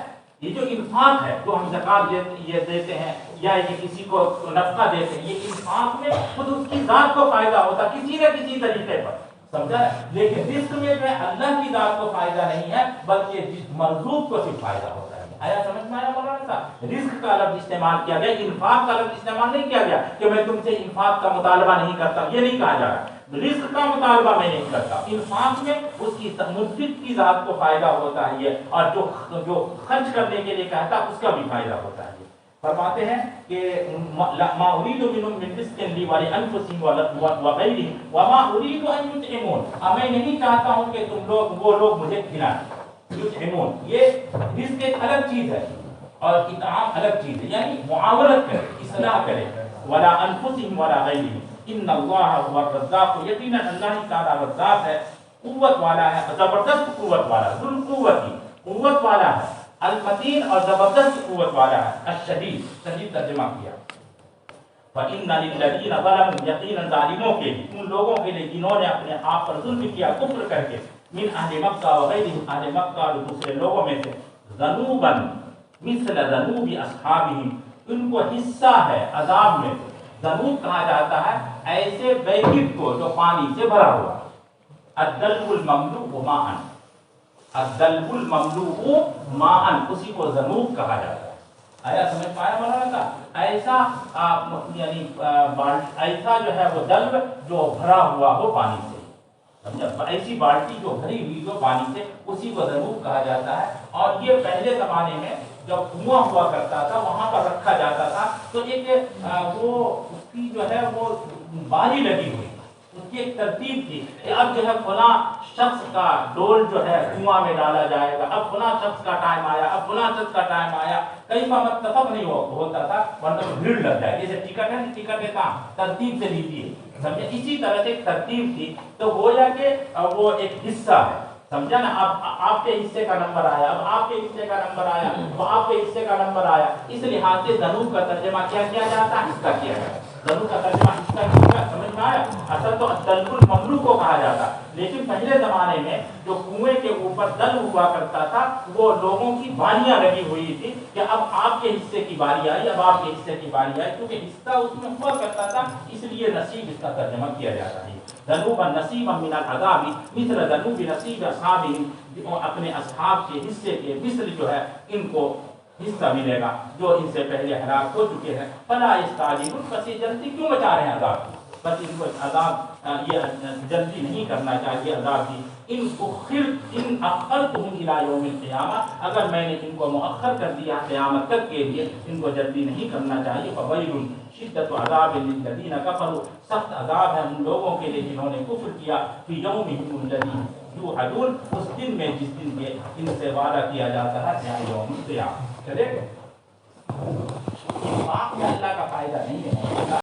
یہ جو انفاق ہے جو ہم زکوٰۃ یہ دیتے ہیں یا یہ کسی کو نفقہ دیتے ہیں، یہ انفاق میں خود اس کی ذات کو فائدہ ہوتا ہے کسی نہ کسی طریقے پر، سمجھا۔ لیکن رزق میں جو ہے اللہ کی ذات کو فائدہ نہیں ہے بلکہ جس مرزوق کو صرف فائدہ ہوتا ہے۔ آیا سمجھ میں آیا مولانا صاحب؟ رزق کا لفظ استعمال کیا گیا، انفاق کا لفظ استعمال نہیں کیا گیا کہ میں تم سے انفاق کا مطالبہ نہیں کرتا، یہ نہیں کہا جا رہا۔ رزق کا مطالبہ میں نہیں کرتا، انفاق میں اس کی منفق کی ذات کو فائدہ ہوتا ہے یہ، اور جو خرچ کرنے کے لیے کہتا اس کا بھی فائدہ ہوتا ہے یہ۔ فرماتے ہیں کہ ما اريد منهم من رزق لی ولانفسهم وغیرهم وما اريد ان يطعمون، میں نہیں چاہتا ہوں کہ تم لوگ وہ لوگ مجھے کھلائیں۔ یطعمون یہ رزق ایک الگ چیز ہے اور اطعام الگ چیز ہے، یعنی معاونت کرے، اصلاح کرے۔ ولا انفسهم ولا غیرهم ان اللہ هو الرزاق، یقینا اللہ تعالی رزاق ہے، قوت والا ہے، زبردست قوت والا، ذو القوت، قوت والا ہے، المتین اور زبردست قوت والا ہے، الشدید، شدید ترجمہ کیا۔ فإن للذین ظلموا، یقینا ظالموں کے لیے، ان لوگوں کے لیے جنہوں نے اپنے آپ پر ظلم کیا کفر کر کے، من اہل مکہ وغیرہم، اہل مکہ اور دوسرے لوگوں میں سے، ذنوبا مثل ذنوب اصحابہم، ان کو حصہ ہے عذاب میں سے۔ ذنوب کہا جاتا ہے ایسے بیکٹ کو جو پانی سے بھرا ہوا، الدلو المملوء ماءً، الدلو المملوء ماءً، اسی کو ذنوب کہا جاتا ہے۔ آیا سمجھ پایا مولانا صاحب؟ ایسا یعنی ایسا جو ہے وہ دلو جو بھرا ہوا ہو پانی سے، سمجھا، ایسی بالٹی جو بھری ہوئی ہو پانی سے، اسی کو ذنوب کہا جاتا ہے۔ اور یہ پہلے زمانے میں جب کنواں ہوا کرتا تھا وہاں پر رکھا جاتا تھا، تو ایک وہ اس کی جو ہے وہ باری لگی ہوئی، اس کی ایک ترتیب تھی کہ اب جو ہے فلاں شخص کا ڈول جو ہے کنواں میں ڈالا جائے گا، اب فلاں شخص کا ٹائم آیا، اب فلاں شخص کا ٹائم آیا، کئی کا متفق نہیں ہوتا تھا ورنہ بھیڑ لگ جائے، جیسے ٹکٹ ہے، ٹکٹ ہے کہاں ترتیب سے لیجیے، سمجھے، اسی طرح سے ایک ترتیب تھی۔ تو گویا کہ وہ ایک حصہ ہے، سمجھا نا، اب آپ کے حصے کا نمبر آیا، اب آپ کے حصے کا نمبر آیا، اب آپ کے حصے کا نمبر آیا، اس لحاظ سے ذنوب کا ترجمہ کیا کیا جاتا ہے، حصہ کیا جاتا ہے۔ دنو کا ترجمہ حصہ کیا سمجھ میں آیا؟ اصل تو دلو المملو کو کہا جاتا، لیکن پہلے زمانے میں جو کنویں کے اوپر دل ہوا کرتا تھا وہ لوگوں کی باریاں لگی ہوئی تھی کہ اب آپ کے حصے کی باری آئی، اب آپ کے حصے کی باری آئی، کیونکہ حصہ اس میں ہوا کرتا تھا، اس لیے نصیب اس کا ترجمہ کیا جاتا ہے۔ ذنوبا نصیبا من العذاب مثل ذنوب نصیب اصحابہم، اپنے اصحاب کے حصے کے مثل جو ہے ان کو حصہ ملے گا جو ان سے پہلے ہلاک ہو چکے ہیں۔ فلا یستعجلون، بس یہ جلدی کیوں مچا رہے ہیں عذاب کی؟ بس ان کو عذاب یہ جلدی نہیں کرنا چاہیے عذاب کی۔ ان اخرتهم الى یوم القیامہ، اگر میں نے ان کو مؤخر کر دیا قیامت تک کے لیے، ان کو جلدی نہیں کرنا چاہیے۔ فویل شدت عذاب للذین کفروا، سخت عذاب ہے ان لوگوں کے لیے جنہوں نے کفر کیا، فی یومہم الذی یوعدون، اس دن میں جس دن کے ان سے وعدہ کیا جاتا ہے، یعنی یوم القیامہ۔ چلے گئے اللہ کا فائدہ نہیں ہے۔